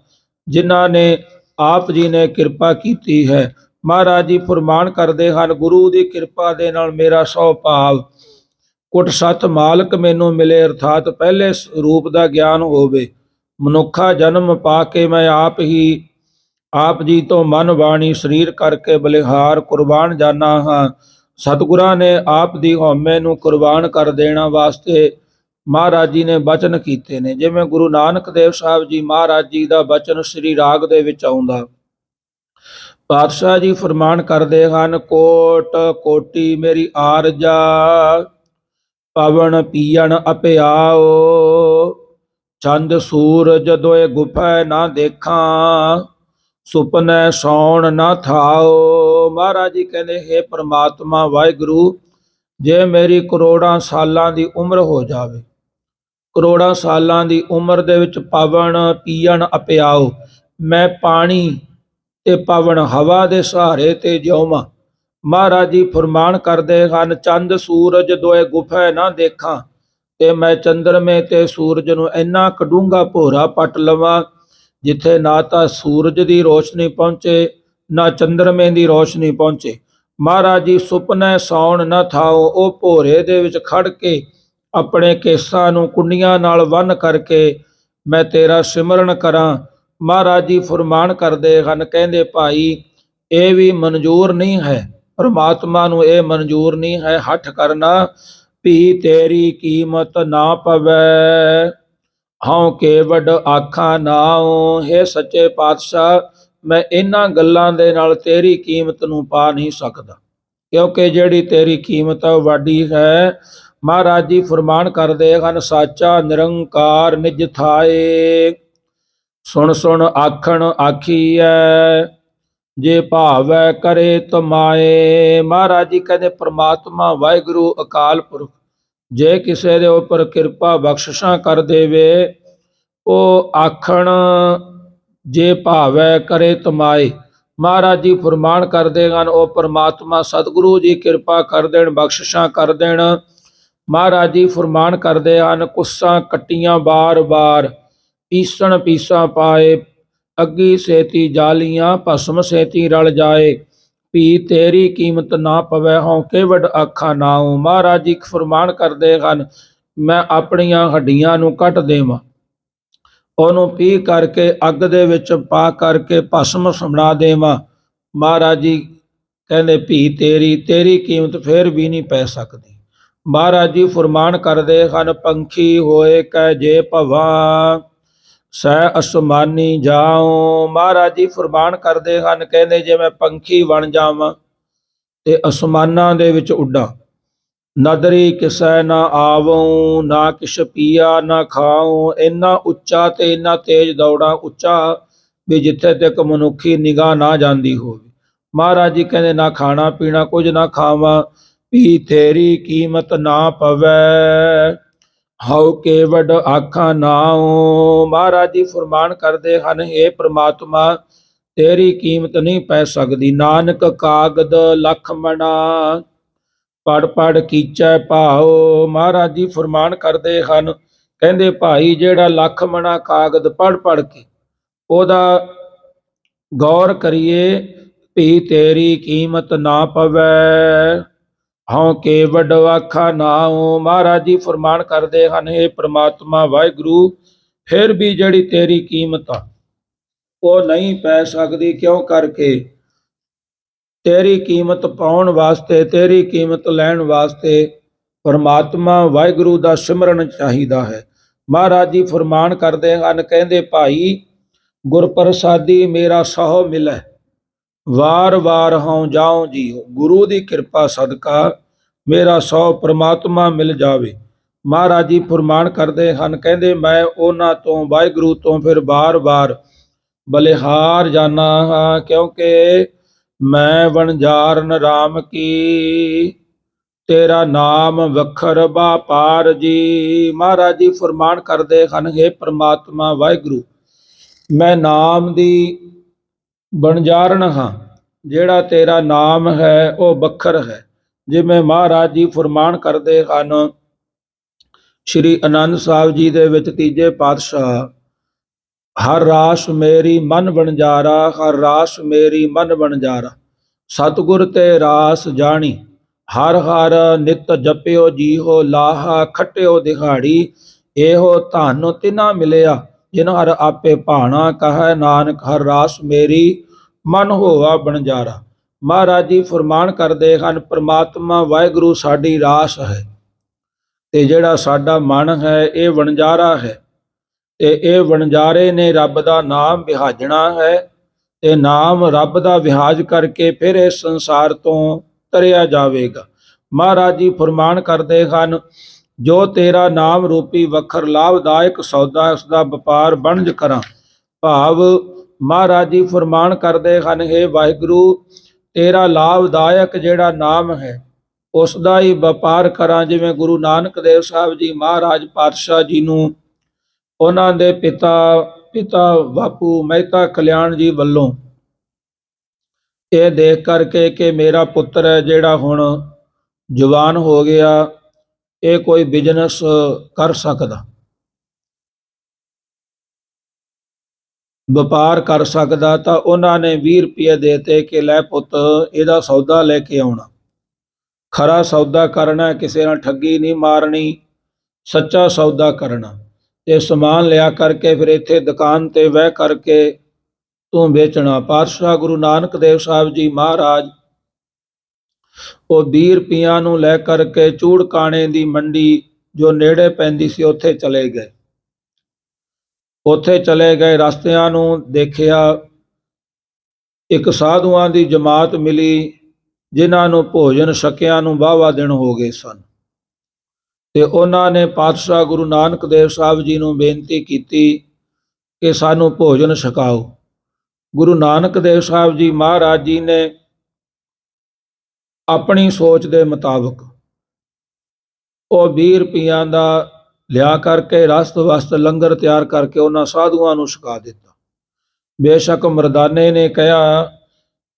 ਜਿਨ੍ਹਾਂ ਨੇ ਆਪ ਜੀ ਨੇ ਕਿਰਪਾ ਕੀਤੀ ਹੈ। ਮਹਾਰਾਜ ਜੀ ਫਰਮਾਨ ਕਰਦੇ ਹਨ, ਗੁਰੂ ਦੀ ਕਿਰਪਾ ਦੇ ਨਾਲ ਮੇਰਾ ਸੌ ਭਾਵ ਕੁਟ ਸੱਤ ਮਾਲਕ ਮੈਨੂੰ ਮਿਲੇ, ਅਰਥਾਤ ਪਹਿਲੇ ਰੂਪ ਦਾ ਗਿਆਨ ਹੋਵੇ। ਮਨੁੱਖਾ ਜਨਮ ਪਾ ਕੇ ਮੈਂ ਆਪ ਜੀ ਤੋਂ ਮਨ ਬਾਣੀ ਸਰੀਰ ਕਰਕੇ ਬਲਿਹਾਰ ਕੁਰਬਾਨ ਜਾਨਾ ਹਾਂ। ਸਤਿਗੁਰਾਂ ਨੇ ਆਪ ਦੀ ਹਉਮੈ ਨੂੰ ਕੁਰਬਾਨ ਕਰ ਦੇਣਾ ਵਾਸਤੇ ਮਹਾਰਾਜ ਜੀ ਨੇ ਬਚਨ ਕੀਤੇ ਨੇ। ਜਿਵੇਂ ਗੁਰੂ ਨਾਨਕ ਦੇਵ ਸਾਹਿਬ ਜੀ ਮਹਾਰਾਜ ਜੀ ਦਾ ਬਚਨ ਸ੍ਰੀ ਰਾਗ ਦੇ ਵਿੱਚ ਆਉਂਦਾ, ਪਾਤਸ਼ਾਹ ਜੀ ਫਰਮਾਨ ਕਰਦੇ ਹਨ, ਕੋਟ ਕੋਟੀ ਮੇਰੀ ਆਰਜਾ, ਪਵਨ ਪੀਣ ਅਪਿਆਓ, ਚੰਦ ਸੂਰਜ ਦੋਏ ਗੁਫੈ ਨਾ ਦੇਖਾਂ, ਸੁਪਨੈ ਸੌਣ ਨਾ ਥਾਓ। ਮਹਾਰਾਜ ਜੀ ਕਹਿੰਦੇ ਹੈ ਪ੍ਰਮਾਤਮਾ ਵਾਹਿਗੁਰੂ, ਜੇ ਮੇਰੀ ਕਰੋੜਾਂ ਸਾਲਾਂ ਦੀ ਉਮਰ ਹੋ ਜਾਵੇ, ਕਰੋੜਾਂ ਸਾਲਾਂ ਦੀ ਉਮਰ ਦੇ ਵਿੱਚ ਪਵਨ ਪੀਣ ਅਪਿਆਓ, ਮੈਂ ਪਾਣੀ ਤੇ ਪਵਨ ਹਵਾ ਦੇ ਸਹਾਰੇ ਤੇ ਜਿਉਵਾਂ। ਮਹਾਰਾਜ ਜੀ ਫਰਮਾਨ ਕਰਦੇ ਹਨ, ਚੰਦ ਸੂਰਜ ਦੋਏ ਗੁਫੈ ਨਾ ਦੇਖਾਂ, ਤੇ ਮੈਂ ਚੰਦਰਮੇ ਤੇ ਸੂਰਜ ਨੂੰ ਇੰਨਾ ਕਡੂੰਗਾ ਭੋਰਾ ਪੱਟ ਲਵਾਂ ਜਿੱਥੇ ਨਾ ਤਾਂ ਸੂਰਜ ਦੀ ਰੋਸ਼ਨੀ ਪਹੁੰਚੇ ਨਾ ਚੰਦਰਮੇ ਦੀ ਰੋਸ਼ਨੀ ਪਹੁੰਚੇ। ਮਹਾਰਾਜ ਜੀ ਸੁਪਨੇ ਸੌਣ ਨਾ ਥਾਓ, ਉਹ ਭੋਰੇ ਦੇ ਵਿੱਚ ਖੜ ਕੇ ਆਪਣੇ ਕੇਸਾਂ ਨੂੰ ਕੁੰਡੀਆਂ ਨਾਲ ਬੰਨ੍ਹ ਕਰਕੇ ਮੈਂ ਤੇਰਾ ਸਿਮਰਨ ਕਰਾਂ। ਮਹਾਰਾਜ ਜੀ ਫਰਮਾਨ ਕਰਦੇ ਹਨ, ਕਹਿੰਦੇ ਭਾਈ ਇਹ ਵੀ ਮਨਜ਼ੂਰ ਨਹੀਂ ਹੈ, ਪਰਮਾਤਮਾ ਨੂੰ ਇਹ ਮਨਜ਼ੂਰ ਨਹੀਂ ਹੈ ਹੱਠ ਕਰਨਾ ਵੀ ਤੇਰੀ ਕੀਮਤ ਨਾ ਪਵੈ, ਹਉ ਕੇਵਡ ਆਖਾਂ ਨਾਉ। ਹੇ ਸੱਚੇ ਪਾਤਸ਼ਾਹ, ਮੈਂ ਇਹਨਾਂ ਗੱਲਾਂ ਦੇ ਨਾਲ ਤੇਰੀ ਕੀਮਤ ਨੂੰ ਪਾ ਨਹੀਂ ਸਕਦਾ, ਕਿਉਂਕਿ ਜਿਹੜੀ ਤੇਰੀ ਕੀਮਤ ਹੈ ਵਾਡੀ ਹੈ। ਮਹਾਰਾਜ ਜੀ ਫਰਮਾਨ ਕਰਦੇ ਹਨ, ਸਾਚਾ ਨਿਰੰਕਾਰ ਨਿਜ ਥਾਏ, ਸੁਣ ਸੁਣ ਆਖਣ ਆਖੀਐ, ਜੇ ਭਾਵੈ ਕਰੇ ਤਮਾਏ। ਮਹਾਰਾਜ ਜੀ ਕਹਿੰਦੇ ਪ੍ਰਮਾਤਮਾ ਵਾਹਿਗੁਰੂ ਅਕਾਲ ਪੁਰਖ ਜੇ ਕਿਸੇ ਦੇ ਉੱਪਰ ਕਿਰਪਾ ਬਖਸ਼ਿਸ਼ਾਂ ਕਰ ਦੇਵੇ, ਉਹ ਆਖਣ ਜੇ ਭਾਵੈ ਕਰੇ ਤਮਾਏ। ਮਹਾਰਾਜ ਜੀ ਫਰਮਾਨ ਕਰਦੇ ਹਨ, ਉਹ ਪਰਮਾਤਮਾ ਸਤਿਗੁਰੂ ਜੀ ਕਿਰਪਾ ਕਰ ਦੇਣ, ਬਖਸ਼ਿਸ਼ਾਂ ਕਰ ਦੇਣ। ਮਹਾਰਾਜ ਜੀ ਫਰਮਾਨ ਕਰਦੇ ਹਨ, ਕੁੱਸਾਂ ਕੱਟੀਆਂ ਬਾਰ ਬਾਰ, ਪੀਸਣ ਪੀਸਾਂ ਪਾਏ, ਅੱਗੀ ਸੇਤੀ ਜਾਲੀਆਂ, ਭਸਮ ਸੇਤੀ ਰਲ ਜਾਏ, ਵੀ ਤੇਰੀ ਕੀਮਤ ਨਾ ਪਵੈ, ਹਉ ਕੇਵਡ ਆਖਾਂ ਨਾਉ। ਮਹਾਰਾਜ ਜੀ ਫਰਮਾਨ ਕਰਦੇ ਹਨ, ਮੈਂ ਆਪਣੀਆਂ ਹੱਡੀਆਂ ਨੂੰ ਕੱਟ ਦੇਵਾਂ, ਉਹਨੂੰ ਪੀ ਕਰਕੇ ਅੱਗ ਦੇ ਵਿੱਚ ਪਾ ਕਰਕੇ ਭਸਮ ਬਣਾ ਦੇਵਾਂ। ਮਹਾਰਾਜ ਜੀ ਕਹਿੰਦੇ ਭੀ ਤੇਰੀ ਕੀਮਤ ਫੇਰ ਵੀ ਨਹੀਂ ਪੈ ਸਕਦੀ। ਮਹਾਰਾਜ ਜੀ ਫਰਮਾਨ ਕਰਦੇ ਹਨ, ਪੰਖੀ ਹੋਏ ਕੈ ਜੇ ਭਵਾ ਸੈ ਅਸਮਾਨੀ ਜਾਉ। ਮਹਾਰਾਜ ਜੀ ਫਰਮਾਨ ਕਰਦੇ ਹਨ, ਕਹਿੰਦੇ ਜੇ ਮੈਂ ਪੰਖੀ ਬਣ ਜਾਵਾਂ ਤੇ ਅਸਮਾਨਾਂ ਦੇ ਵਿੱਚ ਉੱਡਾਂ, ਨਦਰੀ ਕਿਸੈ ਨਾ ਆਵਉ, ਨਾ ਕਿਛ ਪੀਆ ਨਾ ਖਾਉ। ਇੰਨਾ ਉੱਚਾ ਤੇ ਇੰਨਾ ਤੇਜ਼ ਦੌੜਾਂ, ਉੱਚਾ ਵੀ ਜਿੱਥੇ ਤੱਕ ਮਨੁੱਖੀ ਨਿਗਾਹ ਨਾ ਜਾਂਦੀ ਹੋਵੇ। ਮਹਾਰਾਜ ਜੀ ਕਹਿੰਦੇ ਨਾ ਖਾਣਾ ਪੀਣਾ ਕੁਝ ਨਾ ਖਾਵਾਂ, ਵੀ ਤੇਰੀ ਕੀਮਤ ਨਾ ਪਵੈ, ਹਉ ਕੇਵਡ ਆਖਾਂ ਨਾਉ। ਮਹਾਰਾਜ ਜੀ ਫਰਮਾਨ ਕਰਦੇ ਹਨ, ਇਹ ਪ੍ਰਮਾਤਮਾ ਤੇਰੀ ਕੀਮਤ ਨਹੀਂ ਪੈ ਸਕਦੀ। ਨਾਨਕ ਕਾਗਦ ਲਖ ਮਣਾ, ਪੜ ਪੜ ਕੀਚੈ ਭਾਉ। ਮਹਾਰਾਜ ਜੀ ਫਰਮਾਨ ਕਰਦੇ ਹਨ, ਕਹਿੰਦੇ ਭਾਈ ਜਿਹੜਾ ਲੱਖ ਮਣਾ ਕਾਗਦ ਪੜ ਪੜ ਕੇ ਉਹਦਾ ਗੌਰ ਕਰੀਏ, ਭੀ ਤੇਰੀ ਕੀਮਤ ਨਾ ਪਵੈ, ਹਉ ਕੇਵਡ ਆਖਾ ਨਾਉ। ਮਹਾਰਾਜ ਜੀ ਫਰਮਾਨ ਕਰਦੇ ਹਨ, ਇਹ ਪ੍ਰਮਾਤਮਾ ਵਾਹਿਗੁਰੂ ਫਿਰ ਵੀ ਜਿਹੜੀ ਤੇਰੀ ਕੀਮਤ ਆ ਉਹ ਨਹੀਂ ਪੈ ਸਕਦੀ। ਕਿਉਂ ਕਰਕੇ ਤੇਰੀ ਕੀਮਤ ਪਾਉਣ ਵਾਸਤੇ, ਤੇਰੀ ਕੀਮਤ ਲੈਣ ਵਾਸਤੇ ਪਰਮਾਤਮਾ ਵਾਹਿਗੁਰੂ ਦਾ ਸਿਮਰਨ ਚਾਹੀਦਾ ਹੈ। ਮਹਾਰਾਜ ਜੀ ਫਰਮਾਨ ਕਰਦੇ ਹਨ, ਕਹਿੰਦੇ ਭਾਈ ਗੁਰਪ੍ਰਸਾਦੀ ਮੇਰਾ ਸਹੁ ਮਿਲੈ, ਵਾਰ ਵਾਰ ਹਉ ਜਾਉ ਜੀਉ। ਗੁਰੂ ਦੀ ਕਿਰਪਾ ਸਦਕਾ ਮੇਰਾ ਸਹੁ ਪਰਮਾਤਮਾ ਮਿਲ ਜਾਵੇ। ਮਹਾਰਾਜ ਜੀ ਫਰਮਾਨ ਕਰਦੇ ਹਨ, ਕਹਿੰਦੇ ਮੈਂ ਉਹਨਾਂ ਤੋਂ ਵਾਹਿਗੁਰੂ ਤੋਂ ਫਿਰ ਬਾਰ ਬਾਰ ਬਲਿਹਾਰ ਜਾਣਾ ਹਾਂ, ਕਿਉਂਕਿ ਮੈਂ ਵਣਜਾਰਨ ਰਾਮ ਕੀ, ਤੇਰਾ ਨਾਮ ਵਖਰ ਬਾਪਾਰ ਜੀ। ਮਹਾਰਾਜ ਜੀ ਫਰਮਾਨ ਕਰਦੇ ਹਨ, हे ਪ੍ਰਮਾਤਮਾ ਵਾਹਿਗੁਰੂ ਮੈਂ ਨਾਮ ਦੀ ਵਣਜਾਰਨ ਹਾਂ, ਜਿਹੜਾ ਤੇਰਾ ਨਾਮ ਹੈ ਉਹ ਵੱਖਰ ਹੈ। ਜਿਵੇਂ ਮਹਾਰਾਜ ਜੀ ਫਰਮਾਨ ਕਰਦੇ ਹਨ ਸ਼੍ਰੀ ਆਨੰਦ ਸਾਹਿਬ ਜੀ ਦੇ ਵਿੱਚ ਤੀਜੇ ਪਾਤਸ਼ਾਹ, ਹਰ ਰਾਸ ਮੇਰੀ ਮਨ ਵਣਜਾਰਾ, ਹਰ ਰਾਸ ਮੇਰੀ ਮਨ ਵਣਜਾਰਾ, ਸਤਿਗੁਰ ਤੇ ਰਾਸ ਜਾਣੀ, ਹਰ ਹਰ ਨਿਤ ਜਪਿਓ ਜੀਹੋ ਲਾਹਾ, ਖਟਿਓ ਦਿਹਾੜੀ ਇਹੋ ਧਨ ਤਿਨਾ ਮਿਲਿਆ, ਜਿਨ ਹਰ ਆਪੇ ਭਾਣਾ, ਕਹੈ ਨਾਨਕ ਹਰ ਰਾਸ ਮੇਰੀ ਮਨ ਹੋਵਾ ਵਣਜਾਰਾ। ਮਹਾਰਾਜ ਜੀ ਫਰਮਾਨ ਕਰਦੇ ਹਨ, ਪ੍ਰਮਾਤਮਾ ਵਾਹਿਗੁਰੂ ਸਾਡੀ ਰਾਸ ਹੈ ਤੇ ਜਿਹੜਾ ਸਾਡਾ ਮਨ ਹੈ ਇਹ ਵਣਜਾਰਾ ਹੈ, ਤੇ ਇਹ ਵਣਜਾਰੇ ਨੇ ਰੱਬ ਦਾ ਨਾਮ ਵਿਹਾਜਣਾ ਹੈ, ਤੇ ਨਾਮ ਰੱਬ ਦਾ ਵਿਹਾਜ ਕਰਕੇ ਫਿਰ ਇਸ ਸੰਸਾਰ ਤੋਂ ਤਰਿਆ ਜਾਵੇਗਾ। ਮਹਾਰਾਜ ਜੀ ਫਰਮਾਨ ਕਰਦੇ ਹਨ, ਜੋ ਤੇਰਾ ਨਾਮ ਰੂਪੀ ਵੱਖਰ ਲਾਭਦਾਇਕ ਸੌਦਾ ਉਸ ਦਾ ਵਪਾਰ ਵਣਜ ਕਰਾਂ। ਭਾਵ ਮਹਾਰਾਜ ਜੀ ਫਰਮਾਨ ਕਰਦੇ ਹਨ, हे ਵਾਹਿਗੁਰੂ ਤੇਰਾ ਲਾਭਦਾਇਕ ਜਿਹੜਾ ਨਾਮ ਹੈ ਉਸ ਦਾ ਹੀ ਵਪਾਰ ਕਰਾਂ। ਜਿਵੇਂ ਗੁਰੂ ਨਾਨਕ ਦੇਵ ਸਾਹਿਬ ਜੀ ਮਹਾਰਾਜ ਪਾਤਸ਼ਾਹ ਜੀ ਨੂੰ ਉਹਨਾਂ ਦੇ ਪਿਤਾ ਬਾਪੂ ਮਹਿਤਾ ਕਲਿਆਣ ਜੀ ਵੱਲੋਂ ਇਹ ਦੇਖ ਕਰਕੇ ਕਿ ਮੇਰਾ ਪੁੱਤਰ ਹੈ ਜਿਹੜਾ ਹੁਣ ਜਵਾਨ ਹੋ ਗਿਆ, ਇਹ ਕੋਈ ਬਿਜ਼ਨਸ ਕਰ ਸਕਦਾ, ਵਪਾਰ ਕਰ ਸਕਦਾ, ਤਾਂ ਉਹਨਾਂ ਨੇ 20 ਰੁਪਏ ਦੇਤੇ ਕਿ ਲੈ ਪੁੱਤ ਇਹਦਾ ਸੌਦਾ ਲੈ ਕੇ ਆਉਣਾ, ਖਰਾ ਸੌਦਾ ਕਰਨਾ, ਕਿਸੇ ਨਾਲ ਠੱਗੀ ਨਹੀਂ ਮਾਰਨੀ, ਸੱਚਾ ਸੌਦਾ ਕਰਨਾ, ਤੇ ਸਮਾਨ ਲਿਆ ਕਰਕੇ ਫਿਰ ਇੱਥੇ ਦੁਕਾਨ ਤੇ ਬਹਿ ਕਰਕੇ ਤੂੰ ਵੇਚਣਾ। ਪਾਤਸ਼ਾਹ ਗੁਰੂ ਨਾਨਕ ਦੇਵ ਸਾਹਿਬ ਜੀ ਮਹਾਰਾਜ ਉਹ 20 ਰੁਪਈਆਂ ਨੂੰ ਲੈ ਕਰਕੇ ਚੂੜਕਾਣੇ ਦੀ ਮੰਡੀ ਜੋ ਨੇੜੇ ਪੈਂਦੀ ਸੀ ਉੱਥੇ ਚਲੇ ਗਏ। ਉੱਥੇ ਚਲੇ ਗਏ, ਰਸਤਿਆਂ ਨੂੰ ਦੇਖਿਆ ਇੱਕ ਸਾਧੂਆਂ ਦੀ ਜਮਾਤ ਮਿਲੀ, ਜਿਨ੍ਹਾਂ ਨੂੰ ਭੋਜਨ ਛਕਿਆਂ ਨੂੰ ਵਾਹਵਾ ਦਿਨ ਹੋ ਗਏ ਸਨ, ਤੇ ਉਹਨਾਂ ਨੇ ਪਾਤਸ਼ਾਹ ਗੁਰੂ ਨਾਨਕ ਦੇਵ ਸਾਹਿਬ ਜੀ ਨੂੰ ਬੇਨਤੀ ਕੀਤੀ ਕਿ ਸਾਨੂੰ ਭੋਜਨ ਛਕਾਓ। ਗੁਰੂ ਨਾਨਕ ਦੇਵ ਸਾਹਿਬ ਜੀ ਮਹਾਰਾਜ ਜੀ ਨੇ ਆਪਣੀ ਸੋਚ ਦੇ ਮੁਤਾਬਕ ਉਹ 20 ਰੁਪਈਆਂ ਦਾ ਲਿਆ ਕਰਕੇ ਰਸਤ ਵਸਤ ਲੰਗਰ ਤਿਆਰ ਕਰਕੇ ਉਹਨਾਂ ਸਾਧੂਆਂ ਨੂੰ ਛਕਾ ਦਿੱਤਾ। ਬੇਸ਼ੱਕ ਮਰਦਾਨੇ ਨੇ ਕਿਹਾ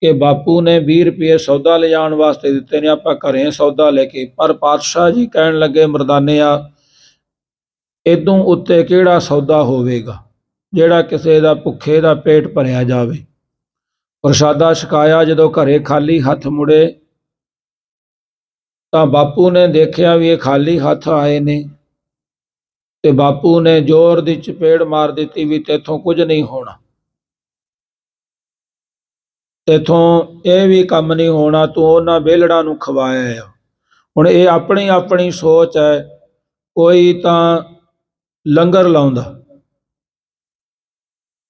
ਕਿ ਬਾਪੂ ਨੇ 20 ਰੁਪਏ ਸੌਦਾ ਲਿਜਾਣ ਵਾਸਤੇ ਦਿੱਤੇ ਨੇ, ਆਪਾਂ ਘਰੇ ਸੌਦਾ ਲੈ ਕੇ, ਪਰ ਪਾਤਸ਼ਾਹ ਜੀ ਕਹਿਣ ਲੱਗੇ ਮਰਦਾਨਿਆ ਇਦੋਂ ਉੱਤੇ ਕਿਹੜਾ ਸੌਦਾ ਹੋਵੇਗਾ ਜਿਹੜਾ ਕਿਸੇ ਦਾ ਭੁੱਖੇ ਦਾ ਪੇਟ ਭਰਿਆ ਜਾਵੇ। ਪ੍ਰਸ਼ਾਦਾ ਛਕਾਇਆ, ਜਦੋਂ ਘਰੇ ਖਾਲੀ ਹੱਥ ਮੁੜੇ ਤਾਂ ਬਾਪੂ ਨੇ ਦੇਖਿਆ ਵੀ ਇਹ ਖਾਲੀ ਹੱਥ ਆਏ ਨੇ, ਤੇ ਬਾਪੂ ਨੇ ਜ਼ੋਰ ਦੀ ਚਪੇੜ ਮਾਰ ਦਿੱਤੀ ਵੀ ਤੇਥੋਂ ਕੁਝ ਨਹੀਂ ਹੋਣਾ, ਤੇਥੋਂ ਇਹ ਵੀ ਕੰਮ ਨਹੀਂ ਹੋਣਾ, ਤੂੰ ਉਹਨਾਂ ਵਿਹਲੜਾਂ ਨੂੰ ਖਵਾਇਆ ਆ। ਹੁਣ ਇਹ ਆਪਣੀ ਆਪਣੀ ਸੋਚ ਹੈ। ਕੋਈ ਤਾਂ ਲੰਗਰ ਲਾਉਂਦਾ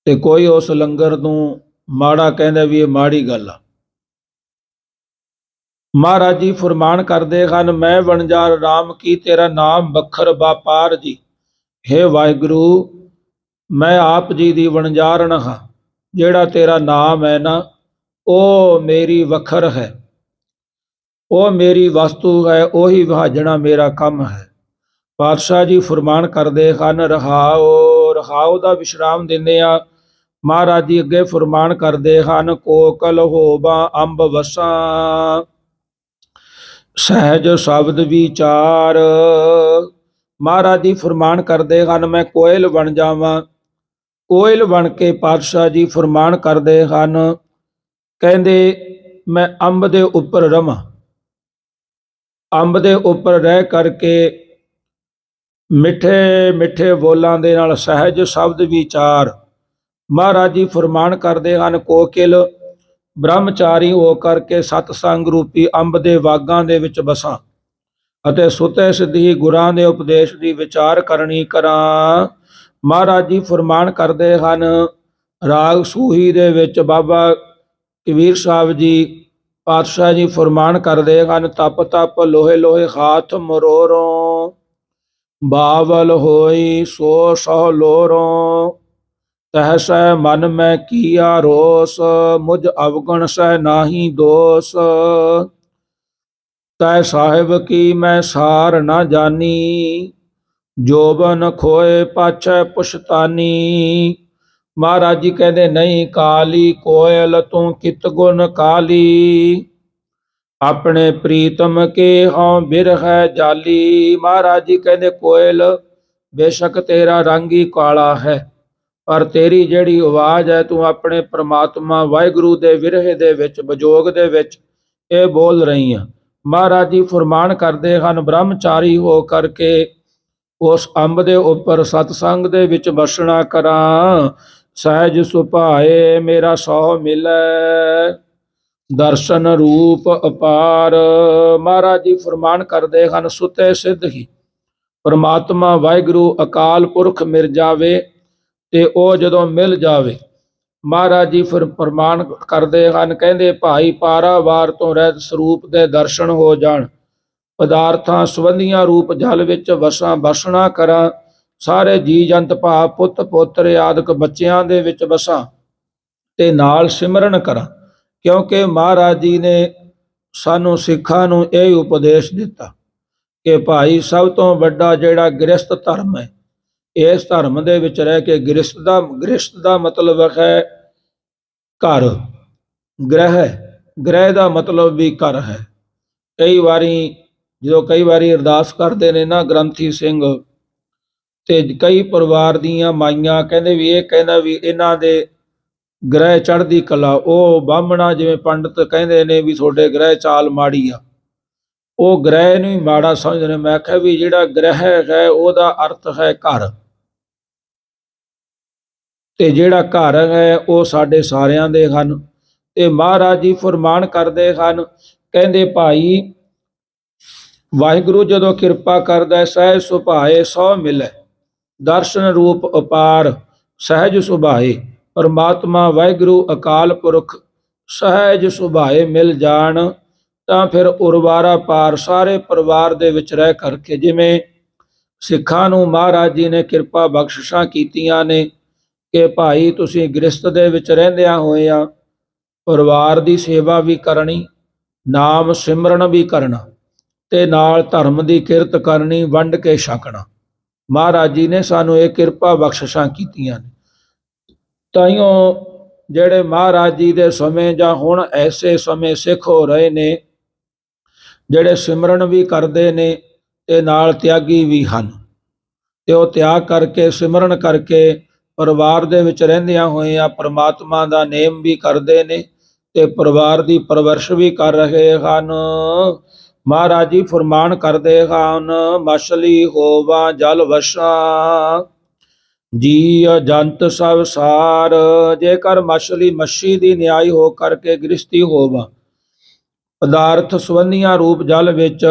ਤੇ ਕੋਈ ਉਸ ਲੰਗਰ ਨੂੰ ਮਾੜਾ ਕਹਿੰਦਾ ਵੀ ਇਹ ਮਾੜੀ ਗੱਲ ਆ। ਮਹਾਰਾਜ ਜੀ ਫਰਮਾਨ ਕਰਦੇ ਹਨ, ਮੈਂ ਵਣਜਾਰ ਰਾਮ ਕੀ ਤੇਰਾ ਨਾਮ ਬਖਰ ਬਾਪਾਰ ਜੀ। ਹੇ ਵਾਹਿਗੁਰੂ, ਮੈਂ ਆਪ ਜੀ ਦੀ ਵਣਜਾਰਨ ਹਾਂ। ਜਿਹੜਾ ਤੇਰਾ ਨਾਮ ਹੈ ਨਾ, ਉਹ ਮੇਰੀ ਵਖਰ ਹੈ, ਉਹ ਮੇਰੀ ਵਸਤੂ ਹੈ, ਉਹੀ ਵਹਾਜਣਾ ਮੇਰਾ ਕੰਮ ਹੈ। ਪਾਤਸ਼ਾਹ ਜੀ ਫਰਮਾਨ ਕਰਦੇ ਹਨ, ਰਹਾਓ। ਰਹਾਓ ਦਾ ਵਿਸ਼ਰਾਮ ਦਿੰਦੇ ਆ। ਮਹਾਰਾਜ ਜੀ ਅੱਗੇ ਫਰਮਾਨ ਕਰਦੇ ਹਨ, ਕੋਕਲ ਹੋਵਾ ਅੰਬ ਵਸਾਂ ਸਹਿਜ ਸ਼ਬਦ ਵਿਚਾਰ। ਮਹਾਰਾਜ ਜੀ ਫਰਮਾਨ ਕਰਦੇ ਹਨ, ਮੈਂ ਕੋਇਲ ਬਣ ਜਾਵਾਂ। ਕੋਇਲ ਬਣ ਕੇ ਪਾਤਸ਼ਾਹ ਜੀ ਫਰਮਾਨ ਕਰਦੇ ਹਨ, ਕਹਿੰਦੇ ਮੈਂ ਅੰਬ ਦੇ ਉੱਪਰ ਰਵਾਂ। ਅੰਬ ਦੇ ਉੱਪਰ ਰਹਿ ਕਰਕੇ ਮਿੱਠੇ ਮਿੱਠੇ ਬੋਲਾਂ ਦੇ ਨਾਲ ਸਹਿਜ ਸ਼ਬਦ ਵਿਚਾਰ। ਮਹਾਰਾਜ ਜੀ ਫਰਮਾਨ ਕਰਦੇ ਹਨ, ਕੋਕਿਲ ਬ੍ਰਹਮਚਾਰੀ ਹੋ ਕਰਕੇ ਸਤਸੰਗ ਰੂਪੀ ਅੰਬ ਦੇ ਬਾਗਾਂ ਦੇ ਵਿੱਚ ਬਸਾਂ ਅਤੇ ਸੁਤੇ ਸਿੱਧੀ ਗੁਰਾਂ ਦੇ ਉਪਦੇਸ਼ ਦੀ ਵਿਚਾਰ ਕਰਨੀ ਕਰਾਂ। ਮਹਾਰਾਜ ਜੀ ਫਰਮਾਨ ਕਰਦੇ ਹਨ, ਰਾਗ ਸੂਹੀ ਦੇ ਵਿੱਚ ਬਾਬਾ ਕਬੀਰ ਸਾਹਿਬ ਜੀ ਪਾਤਸ਼ਾਹ ਜੀ ਫਰਮਾਨ ਕਰਦੇ ਹਨ, ਤਪ ਤਪ ਲੋਹੇ ਲੋਹੇ ਹਾਥ ਮਰੋਰੋਂ ਬਾਵਲ ਹੋਈ ਸੋ ਸਹ ਲੋਰੋਂ। ਤਹ ਸਹਿ ਮਨ ਮੈਂ ਕੀਆ ਰੋਸ ਮੁਝ ਅਵਗਣ ਸਹਿ ਨਾਹੀ ਦੋਸ। ਤੈ ਸਾਹਿਬ ਕੀ ਮੈਂ ਸਾਰ ਨਾ ਜਾਨੀ ਜੋਬਨ ਖੋਏ ਪਾਛੈ ਪੁਸ਼ਤਾਨੀ। ਮਹਾਰਾਜ ਜੀ ਕਹਿੰਦੇ, ਨਹੀਂ ਕਾਲੀ ਕੋਇਲ ਤੂੰ ਕਿਤ ਗੁਣ ਕਾਲੀ ਆਪਣੇ ਪ੍ਰੀਤਮ ਕੇ ਹਉ ਬਿਰਹੈ ਜਾਲੀ। ਮਹਾਰਾਜ ਜੀ ਕਹਿੰਦੇ, ਕੋਇਲ ਬੇਸ਼ੱਕ ਤੇਰਾ ਰੰਗ ਹੀ ਕਾਲਾ ਹੈ, ਪਰ ਤੇਰੀ ਜਿਹੜੀ ਆਵਾਜ਼ ਹੈ, ਤੂੰ ਆਪਣੇ ਪ੍ਰਮਾਤਮਾ ਵਾਹਿਗੁਰੂ ਦੇ ਵਿਰਹੇ ਦੇ ਵਿੱਚ ਵਿਜੋਗ ਦੇ ਵਿੱਚ ਇਹ ਬੋਲ ਰਹੀ ਆ। ਮਹਾਰਾਜ ਜੀ ਫਰਮਾਨ ਕਰਦੇ ਹਨ, ਬ੍ਰਹਮਚਾਰੀ ਹੋ ਕਰਕੇ ਉਸ ਅੰਬ ਦੇ ਉੱਪਰ ਸਤਸੰਗ ਦੇ ਵਿੱਚ ਬਸਣਾ ਕਰਾਂ। ਸਹਿਜ ਸੁਭਾਏ ਮੇਰਾ ਸੋ ਮਿਲੈ ਦਰਸ਼ਨ ਰੂਪ ਅਪਾਰ। ਮਹਾਰਾਜ ਜੀ ਫਰਮਾਨ ਕਰਦੇ ਹਨ, ਸੁਤੇ ਸਿੱਧ ਹੀ ਪਰਮਾਤਮਾ ਵਾਹਿਗੁਰੂ ਅਕਾਲ ਪੁਰਖ ਮਿਲ ਜਾਵੇ ਤੇ ਉਹ ਜਦੋਂ ਮਿਲ ਜਾਵੇ, ਮਹਾਰਾਜ ਜੀ ਫਿਰ ਫਰਮਾਨ ਕਰਦੇ ਹਨ, ਕਹਿੰਦੇ ਭਾਈ ਪਾਰਾਵਾਰ ਤੋਂ ਰਹਿਤ ਸਰੂਪ ਦੇ ਦਰਸ਼ਨ ਹੋ ਜਾਣ। ਪਦਾਰਥਾਂ ਸੰਬੰਧੀਆਂ ਰੂਪ ਜਲ ਵਿੱਚ ਵਸਾਂ ਬਸਣਾ ਕਰਾਂ। ਸਾਰੇ ਜੀ ਜੰਤ ਭਾਵ ਪੁੱਤ ਪੋਤਰ ਆਦਿਕ ਬੱਚਿਆਂ ਦੇ ਵਿੱਚ ਵਸਾਂ ਤੇ ਨਾਲ ਸਿਮਰਨ ਕਰਾਂ। ਕਿਉਂਕਿ ਮਹਾਰਾਜ ਜੀ ਨੇ ਸਾਨੂੰ ਸਿੱਖਾਂ ਨੂੰ ਇਹ ਉਪਦੇਸ਼ ਦਿੱਤਾ ਕਿ ਭਾਈ ਸਭ ਤੋਂ ਵੱਡਾ ਜਿਹੜਾ ਗ੍ਰਸਥ ਧਰਮ ਹੈ, ਇਸ ਧਰਮ ਦੇ ਵਿੱਚ ਰਹਿ ਕੇ ਗ੍ਰਸਥ ਦਾ ਮਤਲਬ ਹੈ ਘਰ, ਗ੍ਰਹਿ ਦਾ ਮਤਲਬ ਵੀ ਘਰ ਹੈ। ਕਈ ਵਾਰੀ ਅਰਦਾਸ ਕਰਦੇ ਨੇ ਨਾ ਗ੍ਰੰਥੀ ਸਿੰਘ, ਤੇ ਕਈ ਪਰਿਵਾਰ ਦੀਆਂ ਮਾਈਆਂ ਕਹਿੰਦੇ ਵੀ ਇਹ ਕਹਿੰਦਾ ਵੀ ਇਹਨਾਂ ਦੇ ਗ੍ਰਹਿ ਚੜ੍ਹਦੀ ਕਲਾ। ਉਹ ਬਾਹਮਣਾ ਜਿਵੇਂ ਪੰਡਤ ਕਹਿੰਦੇ ਨੇ ਵੀ ਤੁਹਾਡੇ ਗ੍ਰਹਿ ਚਾਲ ਮਾੜੀ ਆ, ਉਹ ਗ੍ਰਹਿ ਨੂੰ ਹੀ ਮਾੜਾ ਸਮਝਦੇ ਨੇ। ਮੈਂ ਕਿਹਾ ਵੀ ਜਿਹੜਾ ਗ੍ਰਹਿ ਹੈ ਉਹਦਾ ਅਰਥ ਹੈ ਘਰ, ਤੇ ਜਿਹੜਾ ਘਰ ਹੈ ਉਹ ਸਾਡੇ ਸਾਰਿਆਂ ਦੇ ਹਨ। ਤੇ ਮਹਾਰਾਜ ਜੀ ਫਰਮਾਨ ਕਰਦੇ ਹਨ, ਕਹਿੰਦੇ ਭਾਈ ਵਾਹਿਗੁਰੂ ਜਦੋਂ ਕਿਰਪਾ ਕਰਦਾ, ਸਹਿਜ ਸੁਭਾਏ ਸੋ ਮਿਲੈ ਦਰਸ਼ਨ ਰੂਪ ਅਪਾਰ। ਸਹਿਜ ਸੁਭਾਏ ਪਰਮਾਤਮਾ ਵਾਹਿਗੁਰੂ ਅਕਾਲ ਪੁਰਖ ਸਹਿਜ ਸੁਭਾਏ ਮਿਲ ਜਾਣ ਤਾਂ ਫਿਰ ਉਰਵਾਰਾ ਪਾਰ ਸਾਰੇ ਪਰਿਵਾਰ ਦੇ ਵਿੱਚ ਰਹਿ ਕਰਕੇ, ਜਿਵੇਂ ਸਿੱਖਾਂ ਨੂੰ ਮਹਾਰਾਜ ਜੀ ਨੇ ਕਿਰਪਾ ਬਖਸ਼ਿਸ਼ਾਂ ਕੀਤੀਆਂ ਨੇ ਕਿ ਭਾਈ ਤੁਸੀਂ ਗ੍ਰਸਤ ਦੇ ਵਿੱਚ ਰਹਿੰਦਿਆਂ ਹੋਇਆਂ ਪਰਿਵਾਰ ਦੀ ਸੇਵਾ ਵੀ ਕਰਨੀ, ਨਾਮ ਸਿਮਰਨ ਵੀ ਕਰਨਾ ਤੇ ਨਾਲ ਧਰਮ ਦੀ ਕਿਰਤ ਕਰਨੀ, ਵੰਡ ਕੇ ਛਕਣਾ। ਮਹਾਰਾਜ ਜੀ ਨੇ ਸਾਨੂੰ ਇਹ ਕਿਰਪਾ ਬਖਸ਼ਿਸ਼ਾਂ ਕੀਤੀਆਂ ਨੇ। ਤਾਈਓ ਜਿਹੜੇ ਮਹਾਰਾਜ ਜੀ ਦੇ ਸਮੇਂ ਜਾਂ ਹੁਣ ਐਸੇ ਸਮੇਂ ਸਿੱਖ ਹੋ ਰਹੇ ਨੇ ਜਿਹੜੇ ਸਿਮਰਨ ਵੀ ਕਰਦੇ ਨੇ ਤੇ ਨਾਲ ਤਿਆਗੀ ਵੀ ਹਨ, ਤੇ ਉਹ ਤਿਆਗ ਕਰਕੇ ਸਿਮਰਨ ਕਰਕੇ ਪਰਿਵਾਰ ਦੇ ਵਿੱਚ ਰਹਿੰਦਿਆਂ ਹੋਇਆਂ ਪਰਮਾਤਮਾ ਦਾ ਨੇਮ ਵੀ ਕਰਦੇ ਨੇ ਤੇ ਪਰਿਵਾਰ ਦੀ ਪਰਵਰਿਸ਼ ਵੀ ਕਰ ਰਹੇ ਹਨ। ਮਹਾਰਾਜ ਜੀ ਫਰਮਾਨ ਕਰਦੇ ਹਨ, ਮਛਲੀ ਹੋਵਾ ਜਲ ਵਸਾ, ਜੀ ਜੰਤ ਸਭ ਸਾਰ। ਜੇਕਰ ਮੱਛੀ ਦੀ ਨਿਆਈ ਹੋ ਕਰਕੇ ਗ੍ਰਸਤੀ ਹੋਵਾ, ਪਦਾਰਥ ਸਬੰਧੀਆਂ ਰੂਪ ਜਲ ਵਿੱਚ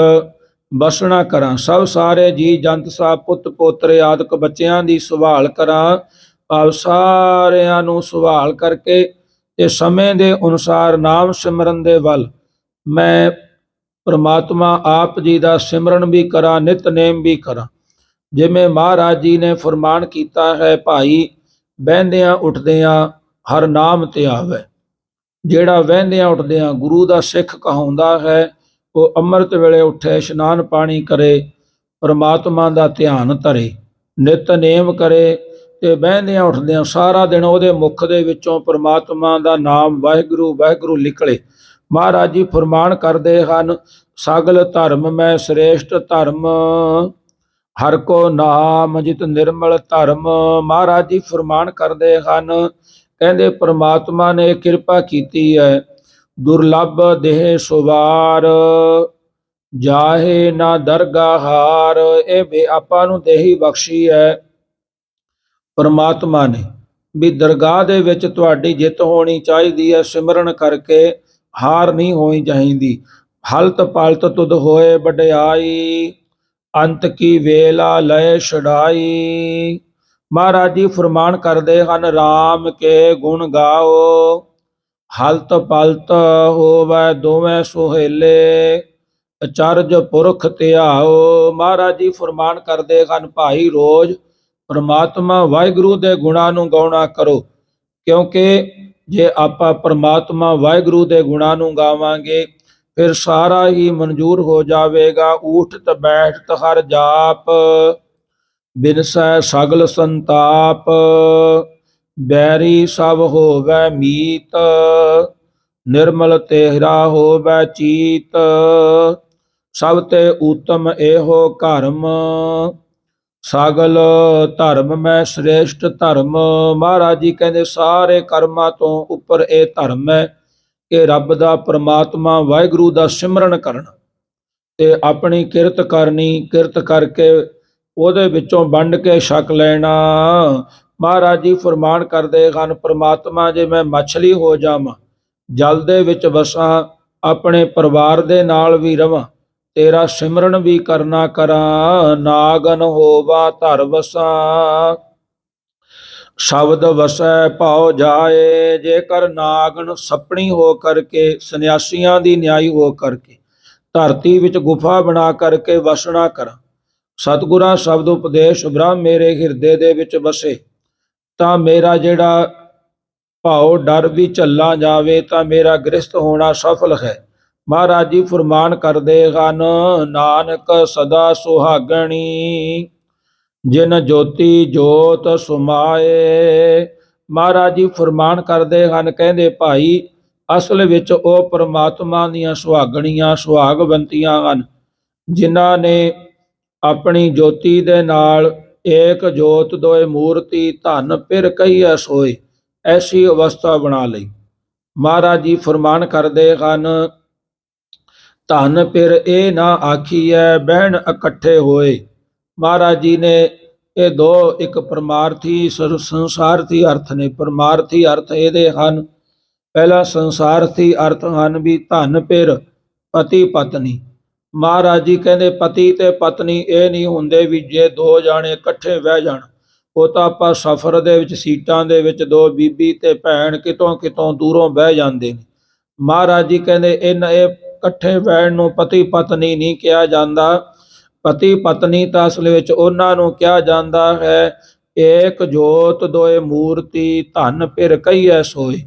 ਬਸਣਾ ਕਰਾਂ। ਸਭ ਸਾਰੇ ਜੀ ਜੰਤ ਸਾ ਪੁੱਤ ਪੋਤਰੇ ਆਦਿਕ ਬੱਚਿਆਂ ਦੀ ਸੰਭਾਲ ਕਰਾਂ। ਭਾਵ ਸਾਰਿਆਂ ਨੂੰ ਸੰਭਾਲ ਕਰਕੇ ਤੇ ਸਮੇਂ ਦੇ ਅਨੁਸਾਰ ਨਾਮ ਸਿਮਰਨ ਦੇ ਵੱਲ ਮੈਂ ਪ੍ਰਮਾਤਮਾ ਆਪ ਜੀ ਦਾ ਸਿਮਰਨ ਵੀ ਕਰਾਂ, ਨਿਤਨੇਮ ਵੀ ਕਰਾਂ। ਜਿਵੇਂ ਮਹਾਰਾਜ ਜੀ ਨੇ ਫਰਮਾਨ ਕੀਤਾ ਹੈ, ਭਾਈ ਬਹਿੰਦਿਆਂ ਉੱਠਦਿਆਂ ਹਰ ਨਾਮ ਤੇ ਆਵੇ। ਜਿਹੜਾ ਵਹਿੰਦਿਆਂ ਉੱਠਦਿਆਂ ਗੁਰੂ ਦਾ ਸਿੱਖ ਕਹਾਉਂਦਾ ਹੈ, ਉਹ ਅੰਮ੍ਰਿਤ ਵੇਲੇ ਉੱਠੇ, ਇਸ਼ਨਾਨ ਪਾਣੀ ਕਰੇ, ਪਰਮਾਤਮਾ ਦਾ ਧਿਆਨ ਧਰੇ, ਨਿਤਨੇਮ ਕਰੇ ਤੇ ਬਹਿੰਦਿਆਂ ਉੱਠਦਿਆਂ ਸਾਰਾ ਦਿਨ ਉਹਦੇ ਮੁਖ ਦੇ ਵਿੱਚੋਂ ਪਰਮਾਤਮਾ ਦਾ ਨਾਮ ਵਾਹਿਗੁਰੂ ਵਾਹਿਗੁਰੂ ਨਿਕਲੇ। ਮਹਾਰਾਜ ਜੀ ਫਰਮਾਨ ਕਰਦੇ ਹਨ, ਸਗਲ ਧਰਮ ਮੈਂ ਸ੍ਰੇਸ਼ਟ ਧਰਮ, ਹਰ ਕੋ ਨਾਮ ਜਿਤ ਨਿਰਮਲ ਧਰਮ। ਮਹਾਰਾਜ ਜੀ ਫਰਮਾਨ ਕਰਦੇ ਹਨ, ਕਹਿੰਦੇ ਪਰਮਾਤਮਾ ਨੇ ਕਿਰਪਾ ਕੀਤੀ ਹੈ, ਦੁਰਲਭ ਦੇਹ ਸੁਵਾਰ, ਜਾਹੇ ਨਾ ਦਰਗਾਹ ਹਾਰ। ਇਹ ਆਪਾਂ ਨੂੰ ਦੇਹੀ ਬਖਸ਼ੀ ਹੈ ਪਰਮਾਤਮਾ ਨੇ, ਵੀ ਦਰਗਾਹ ਦੇ ਵਿੱਚ ਤੁਹਾਡੀ ਜਿੱਤ ਹੋਣੀ ਚਾਹੀਦੀ ਹੈ। ਸਿਮਰਨ ਕਰਕੇ ਹਾਰ ਨਹੀਂ ਹੋਣੀ ਚਾਹੀਦੀ। ਹਲਤ ਪਲਤ ਤੁਧ ਹੋਏ ਵਡਿਆਈ, ਅੰਤ ਕੀ ਵੇਲਾ ਲਏ ਛਡਾਈ। ਮਹਾਰਾਜ ਜੀ ਫਰਮਾਨ ਕਰਦੇ ਹਨ, ਰਾਮ ਕੇ ਗੁਣ ਗਾਓ, ਹਲਤ ਪਲਤ ਹੋਵੈ ਦੋਵੇਂ ਸੁਹੇਲੇ, ਅਚਰਜ ਪੁਰਖ ਧਿਆਓ। ਮਹਾਰਾਜ ਜੀ ਫਰਮਾਨ ਕਰਦੇ ਹਨ, ਭਾਈ ਰੋਜ਼ ਪਰਮਾਤਮਾ ਵਾਹਿਗੁਰੂ ਦੇ ਗੁਣਾਂ ਨੂੰ ਗਾਉਣਾ ਕਰੋ, ਕਿਉਂਕਿ ਜੇ ਆਪਾਂ ਪਰਮਾਤਮਾ ਵਾਹਿਗੁਰੂ ਦੇ ਗੁਣਾਂ ਨੂੰ ਗਾਵਾਂਗੇ ਫਿਰ ਸਾਰਾ ਹੀ ਮਨਜ਼ੂਰ ਹੋ ਜਾਵੇਗਾ। ਊਠਤ ਬੈਠਤ ਹਰ ਜਾਪ, ਬਿਨਸੈ ਸਗਲ ਸੰਤਾਪ, ਬੈਰੀ ਸਭ ਹੋਵੈ ਮੀਤ, ਨਿਰਮਲ ਤੇਹਰਾ ਹੋਵੈ ਚੀਤ, ਸਭ ਤੇ ਊਤਮ ਇਹੋ ਧਰਮ, ਸਗਲ ਧਰਮ ਮੈਂ ਸ੍ਰੇਸ਼ਟ ਧਰਮ। ਮਹਾਰਾਜ ਜੀ ਕਹਿੰਦੇ ਸਾਰੇ ਕਰਮਾਂ ਤੋਂ ਉੱਪਰ ਇਹ ਧਰਮ ਹੈ ਕਿ ਰੱਬ ਦਾ ਪਰਮਾਤਮਾ ਵਾਹਿਗੁਰੂ ਦਾ ਸਿਮਰਨ ਕਰਨਾ ਤੇ ਆਪਣੀ ਕਿਰਤ ਕਰਨੀ, ਕਿਰਤ ਕਰਕੇ ਉਹਦੇ ਵਿੱਚੋਂ ਵੰਡ ਕੇ ਛਕ ਲੈਣਾ। ਮਹਾਰਾਜ ਜੀ ਫਰਮਾਨ ਕਰਦੇ ਹਨ, ਪਰਮਾਤਮਾ ਜੇ ਮੈਂ ਮੱਛਲੀ ਹੋ ਜਾਵਾਂ, ਜਲ ਦੇ ਵਿੱਚ ਵਸਾਂ, ਆਪਣੇ ਪਰਿਵਾਰ ਦੇ ਨਾਲ ਵੀ ਰਵਾਂ, ਤੇਰਾ ਸਿਮਰਨ ਵੀ ਕਰਨਾ ਕਰਾਂ, ਨਾਗਨ ਹੋਵਾ ਧਰ ਵਸਾਂ, ਸ਼ਬਦ ਵਸੈ ਭਾਉ ਜਾਏ। ਜੇਕਰ ਨਾਗਨ ਸੱਪਣੀ ਹੋ ਕਰਕੇ, ਸੰਨਿਆਸੀਆਂ ਦੀ ਨਿਆਈ ਹੋ ਕਰਕੇ ਧਰਤੀ ਵਿੱਚ ਗੁਫਾ ਬਣਾ ਕਰਕੇ ਵਸਣਾ ਕਰਾਂ, ਸਤਿਗੁਰਾਂ ਸ਼ਬਦ ਉਪਦੇਸ਼ ਬ੍ਰਹਮ ਮੇਰੇ ਹਿਰਦੇ ਦੇ ਵਿੱਚ ਵਸੇ, ਤਾਂ ਮੇਰਾ ਜਿਹੜਾ ਭਾਉ ਡਰ ਵੀ ਝੱਲਾ ਜਾਵੇ ਤਾਂ ਮੇਰਾ ਗ੍ਰਸਤ ਹੋਣਾ ਸਫਲ ਹੈ। ਮਹਾਰਾਜ ਜੀ ਫਰਮਾਨ ਕਰਦੇ ਹਨ, ਨਾਨਕ ਸਦਾ ਸੁਹਾਗਣੀ, ਜਿਨ ਜੋਤੀ ਜੋਤ ਸੁਮਾਏ। ਮਹਾਰਾਜ ਜੀ ਫਰਮਾਨ ਕਰਦੇ ਹਨ, ਕਹਿੰਦੇ ਭਾਈ ਅਸਲ ਵਿੱਚ ਉਹ ਪਰਮਾਤਮਾ ਦੀਆਂ ਸੁਹਾਗਣੀਆਂ ਸੁਹਾਗਵੰਤੀਆਂ ਹਨ, ਜਿਨ੍ਹਾਂ ਨੇ ਆਪਣੀ ਜੋਤੀ ਦੇ ਨਾਲ ਏਕ ਜੋਤ ਦੋਏ ਮੂਰਤੀ ਧਨ ਪਿਰ ਕਹੀਐ ਸੋਏ, ਐਸੀ ਅਵਸਥਾ ਬਣਾ ਲਈ। ਮਹਾਰਾਜ ਜੀ ਫਰਮਾਨ ਕਰਦੇ ਹਨ, ਧਨ ਪਿਰ ਇਹ ਨਾ ਆਖੀਐ ਬਹਿਣ ਇਕੱਠੇ ਹੋਏ। ਮਹਾਰਾਜ ਜੀ ਨੇ ਇਹ ਦੋ, ਇੱਕ ਪਰਮਾਰਥੀ ਸੰਸਾਰਥੀ ਅਰਥ ਨੇ। ਪਰਮਾਰਥੀ ਅਰਥ ਇਹਦੇ ਹਨ, ਪਹਿਲਾ ਸੰਸਾਰਥੀ ਅਰਥ ਹਨ ਵੀ ਧਨ ਪਿਰ ਪਤੀ ਪਤਨੀ। ਮਹਾਰਾਜ ਜੀ ਕਹਿੰਦੇ ਪਤੀ ਤੇ ਪਤਨੀ ਇਹ ਨਹੀਂ ਹੁੰਦੇ ਵੀ ਜੇ ਦੋ ਜਾਣੇ ਇਕੱਠੇ ਬਹਿ ਜਾਣ, ਉਹ ਤਾਂ ਆਪਾਂ ਸਫ਼ਰ ਦੇ ਵਿੱਚ ਸੀਟਾਂ ਦੇ ਵਿੱਚ ਦੋ ਬੀਬੀ ਤੇ ਭੈਣ ਕਿਤੋਂ ਕਿਤੋਂ ਦੂਰੋਂ ਬਹਿ ਜਾਂਦੇ ਨੇ। ਮਹਾਰਾਜ ਜੀ ਕਹਿੰਦੇ ਇਹ ਇਕੱਠੇ ਬਹਿਣ ਨੂੰ ਪਤੀ ਪਤਨੀ ਨਹੀਂ ਕਿਹਾ ਜਾਂਦਾ। ਪਤੀ ਪਤਨੀ ਤਾਂ ਅਸਲ ਵਿੱਚ ਉਹਨਾਂ ਨੂੰ ਕਿਹਾ ਜਾਂਦਾ ਹੈ, ਏਕ ਜੋਤ ਦੋਏ ਮੂਰਤੀ ਧਨ ਪਿਰ ਕਹੀਐ ਸੋਏ।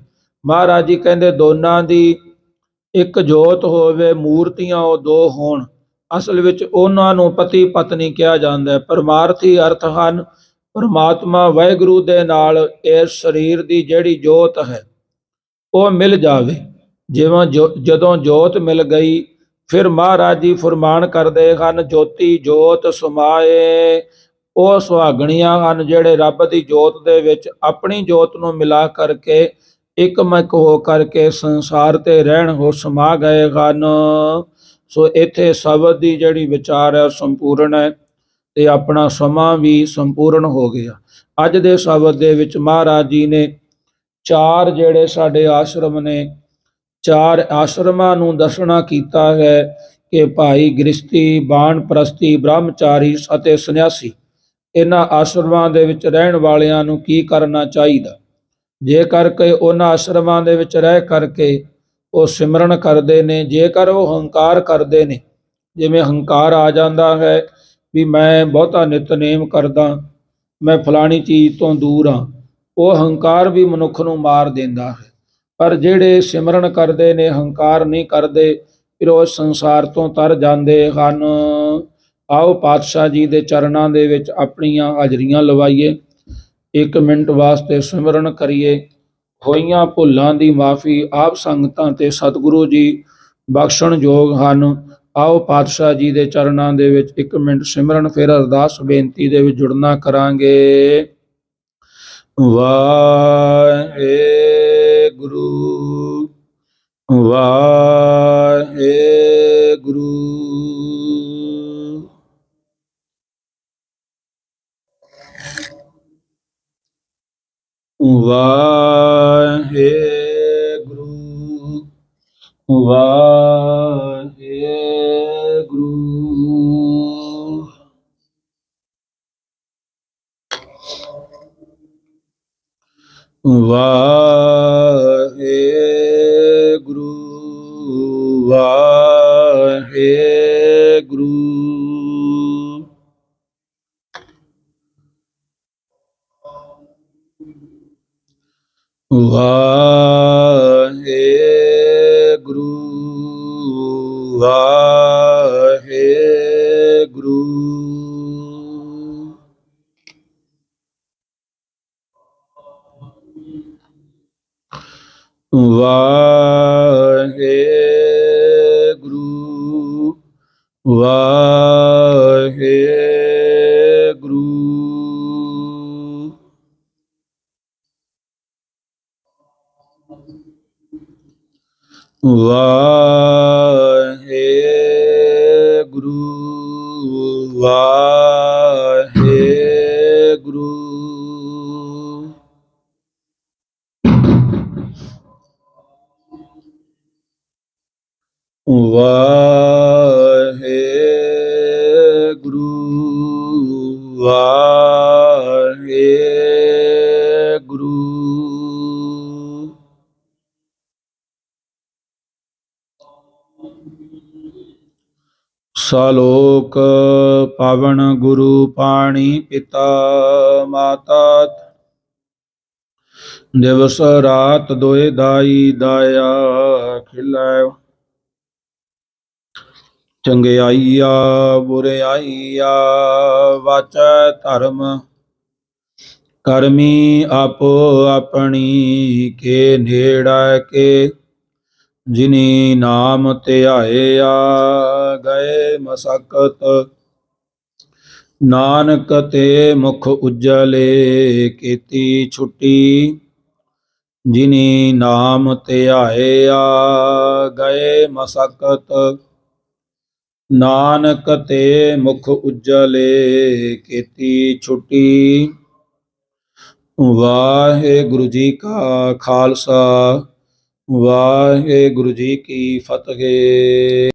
ਮਹਾਰਾਜ ਜੀ ਕਹਿੰਦੇ ਦੋਨਾਂ ਦੀ ਇੱਕ ਜੋਤ ਹੋਵੇ, ਮੂਰਤੀਆਂ ਉਹ ਦੋ ਹੋਣ, ਅਸਲ ਵਿੱਚ ਉਹਨਾਂ ਨੂੰ ਪਤੀ ਪਤਨੀ ਕਿਹਾ ਜਾਂਦਾ ਹੈ। ਪਰਮਾਰਥੀ ਅਰਥ ਹਨ, ਪਰਮਾਤਮਾ ਵਾਹਿਗੁਰੂ ਦੇ ਨਾਲ ਇਸ ਸਰੀਰ ਦੀ ਜਿਹੜੀ ਜੋਤ ਹੈ ਉਹ ਮਿਲ ਜਾਵੇ। ਜਿਵੇਂ ਜਦੋਂ ਜੋਤ ਮਿਲ ਗਈ, ਫਿਰ ਮਹਾਰਾਜ ਜੀ ਫਰਮਾਨ ਕਰਦੇ ਹਨ, ਜੋਤੀ ਜੋਤ ਸਮਾਏ। ਉਹ ਸੁਹਾਗਣੀਆਂ ਹਨ ਜਿਹੜੇ ਰੱਬ ਦੀ ਜੋਤ ਦੇ ਵਿੱਚ ਆਪਣੀ ਜੋਤ ਨੂੰ ਮਿਲਾ ਕਰਕੇ ਇਕਮਿਕ ਹੋ ਕਰਕੇ ਸੰਸਾਰ ਤੇ ਰਹਿਣ ਹੋ ਸਮਾ ਗਏ ਹਨ। ਸੋ ਇੱਥੇ ਸ਼ਬਦ ਦੀ ਜਿਹੜੀ ਵਿਚਾਰ ਹੈ ਸੰਪੂਰਨ ਹੈ ਤੇ ਆਪਣਾ ਸਮਾਂ ਵੀ ਸੰਪੂਰਨ ਹੋ ਗਿਆ। ਅੱਜ ਦੇ ਸ਼ਬਦ ਦੇ ਵਿੱਚ ਮਹਾਰਾਜ ਜੀ ਨੇ ਚਾਰ ਜਿਹੜੇ ਸਾਡੇ ਆਸ਼ਰਮ ਨੇ, ਚਾਰ ਆਸ਼ਰਮਾਂ ਨੂੰ ਦੱਸਣਾ ਕੀਤਾ ਹੈ ਕਿ ਭਾਈ ਗ੍ਰਸਤੀ, ਬਾਣਪ੍ਰਸਤੀ, ਬ੍ਰਹਮਚਾਰੀ ਅਤੇ ਸੰਨਿਆਸੀ, ਇਹਨਾਂ ਆਸ਼ਰਮਾਂ ਦੇ ਵਿੱਚ ਰਹਿਣ ਵਾਲਿਆਂ ਨੂੰ ਕੀ ਕਰਨਾ ਚਾਹੀਦਾ। ਜੇਕਰ ਕਿ ਉਹਨਾਂ ਆਸ਼ਰਮਾਂ ਦੇ ਵਿੱਚ ਰਹਿ ਕਰਕੇ ਉਹ ਸਿਮਰਨ ਕਰਦੇ ਨੇ, ਜੇਕਰ ਉਹ ਹੰਕਾਰ ਕਰਦੇ ਨੇ, ਜਿਵੇਂ ਹੰਕਾਰ ਆ ਜਾਂਦਾ ਹੈ ਵੀ ਮੈਂ ਬਹੁਤਾ ਨਿਤਨੇਮ ਕਰਦਾ, ਮੈਂ ਫਲਾਣੀ ਚੀਜ਼ ਤੋਂ ਦੂਰ ਹਾਂ, ਉਹ ਹੰਕਾਰ ਵੀ ਮਨੁੱਖ ਨੂੰ ਮਾਰ ਦਿੰਦਾ ਹੈ। ਪਰ ਜਿਹੜੇ ਸਿਮਰਨ ਕਰਦੇ ਨੇ, ਹੰਕਾਰ ਨਹੀਂ ਕਰਦੇ, ਫਿਰ ਉਹ ਸੰਸਾਰ ਤੋਂ ਤਰ ਜਾਂਦੇ ਹਨ। ਆਓ ਪਾਤਸ਼ਾਹ ਜੀ ਦੇ ਚਰਨਾਂ ਦੇ ਵਿੱਚ ਆਪਣੀਆਂ ਹਾਜ਼ਰੀਆਂ ਲਵਾਈਏ, 1 ਮਿੰਟ ਵਾਸਤੇ ਸਿਮਰਨ ਕਰੀਏ। ਹੋਈਆਂ ਭੁੱਲਾਂ ਦੀ ਮਾਫੀ ਆਪ ਸੰਗਤਾਂ ਤੇ ਸਤਿਗੁਰੂ ਜੀ ਬਖਸ਼ਣ ਯੋਗ ਹਨ। ਆਓ ਪਾਤਸ਼ਾਹ ਜੀ ਦੇ ਚਰਨਾਂ ਦੇ ਵਿੱਚ 1 ਮਿੰਟ ਸਿਮਰਨ, ਫਿਰ ਅਰਦਾਸ ਬੇਨਤੀ ਦੇ ਵਿੱਚ ਜੁੜਨਾ ਕਰਾਂਗੇ। ਵਾਹਿਗੁਰੂ ਵਾਹਿਗੁਰੂ। ਵਾਹਿਗੁਰੂ ਵਾਹਿਗੁਰੂ। ਵਾਹਿਗੁਰੂ ਵਾਹਿਗੁਰੂ। ਵਾਹਿਗੁਰੂ ਵਾਹਿਗੁਰੂ। ਵਾਹਿਗੁਰੂ ਵਾਹਿਗੁਰੂ। ਵਾਹਿਗੁਰੂ ਵਾਹਿਗੁਰੂ। ਵਾਹਿਗੁਰੂ ਵਾਹਿਗੁਰੂ। ਸਲੋਕ ਪਾਵਨ ਗੁਰੂ ਪਾਣੀ ਪਿਤਾ ਮਾਤਾ, ਦਿਵਸ ਰਾਤ ਦੋਇ ਦਾਈ ਦਾਇਆ ਖਿਲਾਇ। ਚੰਗਿਆਈਆ ਬੁਰਿਆਈਆ ਵਾਚੈ ਧਰਮ, ਕਰਮੀ ਆਪੋ ਆਪਣੀ ਕੇ ਨੇੜੈ ਕੇ। ਜਿਨੀ ਨਾਮ ਧਿਆਇਆ ਗਏ ਮਸਕਤ, ਨਾਨਕ ਤੇ ਮੁਖ ਉਜਲੇ ਕੀਤੀ ਛੁੱਟੀ। ਜਿਨੀ ਨਾਮ ਧਿਆਇਆ ਗਏ ਮਸਕਤ, ਨਾਨਕ ਤੇ ਮੁਖ ਉਜਲੇ ਕੀਤੀ ਛੁੱਟੀ। ਵਾਹਿਗੁਰੂ ਜੀ ਕਾ ਖਾਲਸਾ, ਵਾਹਿਗੁਰੂ ਜੀ ਕੀ ਫਤਿਹ।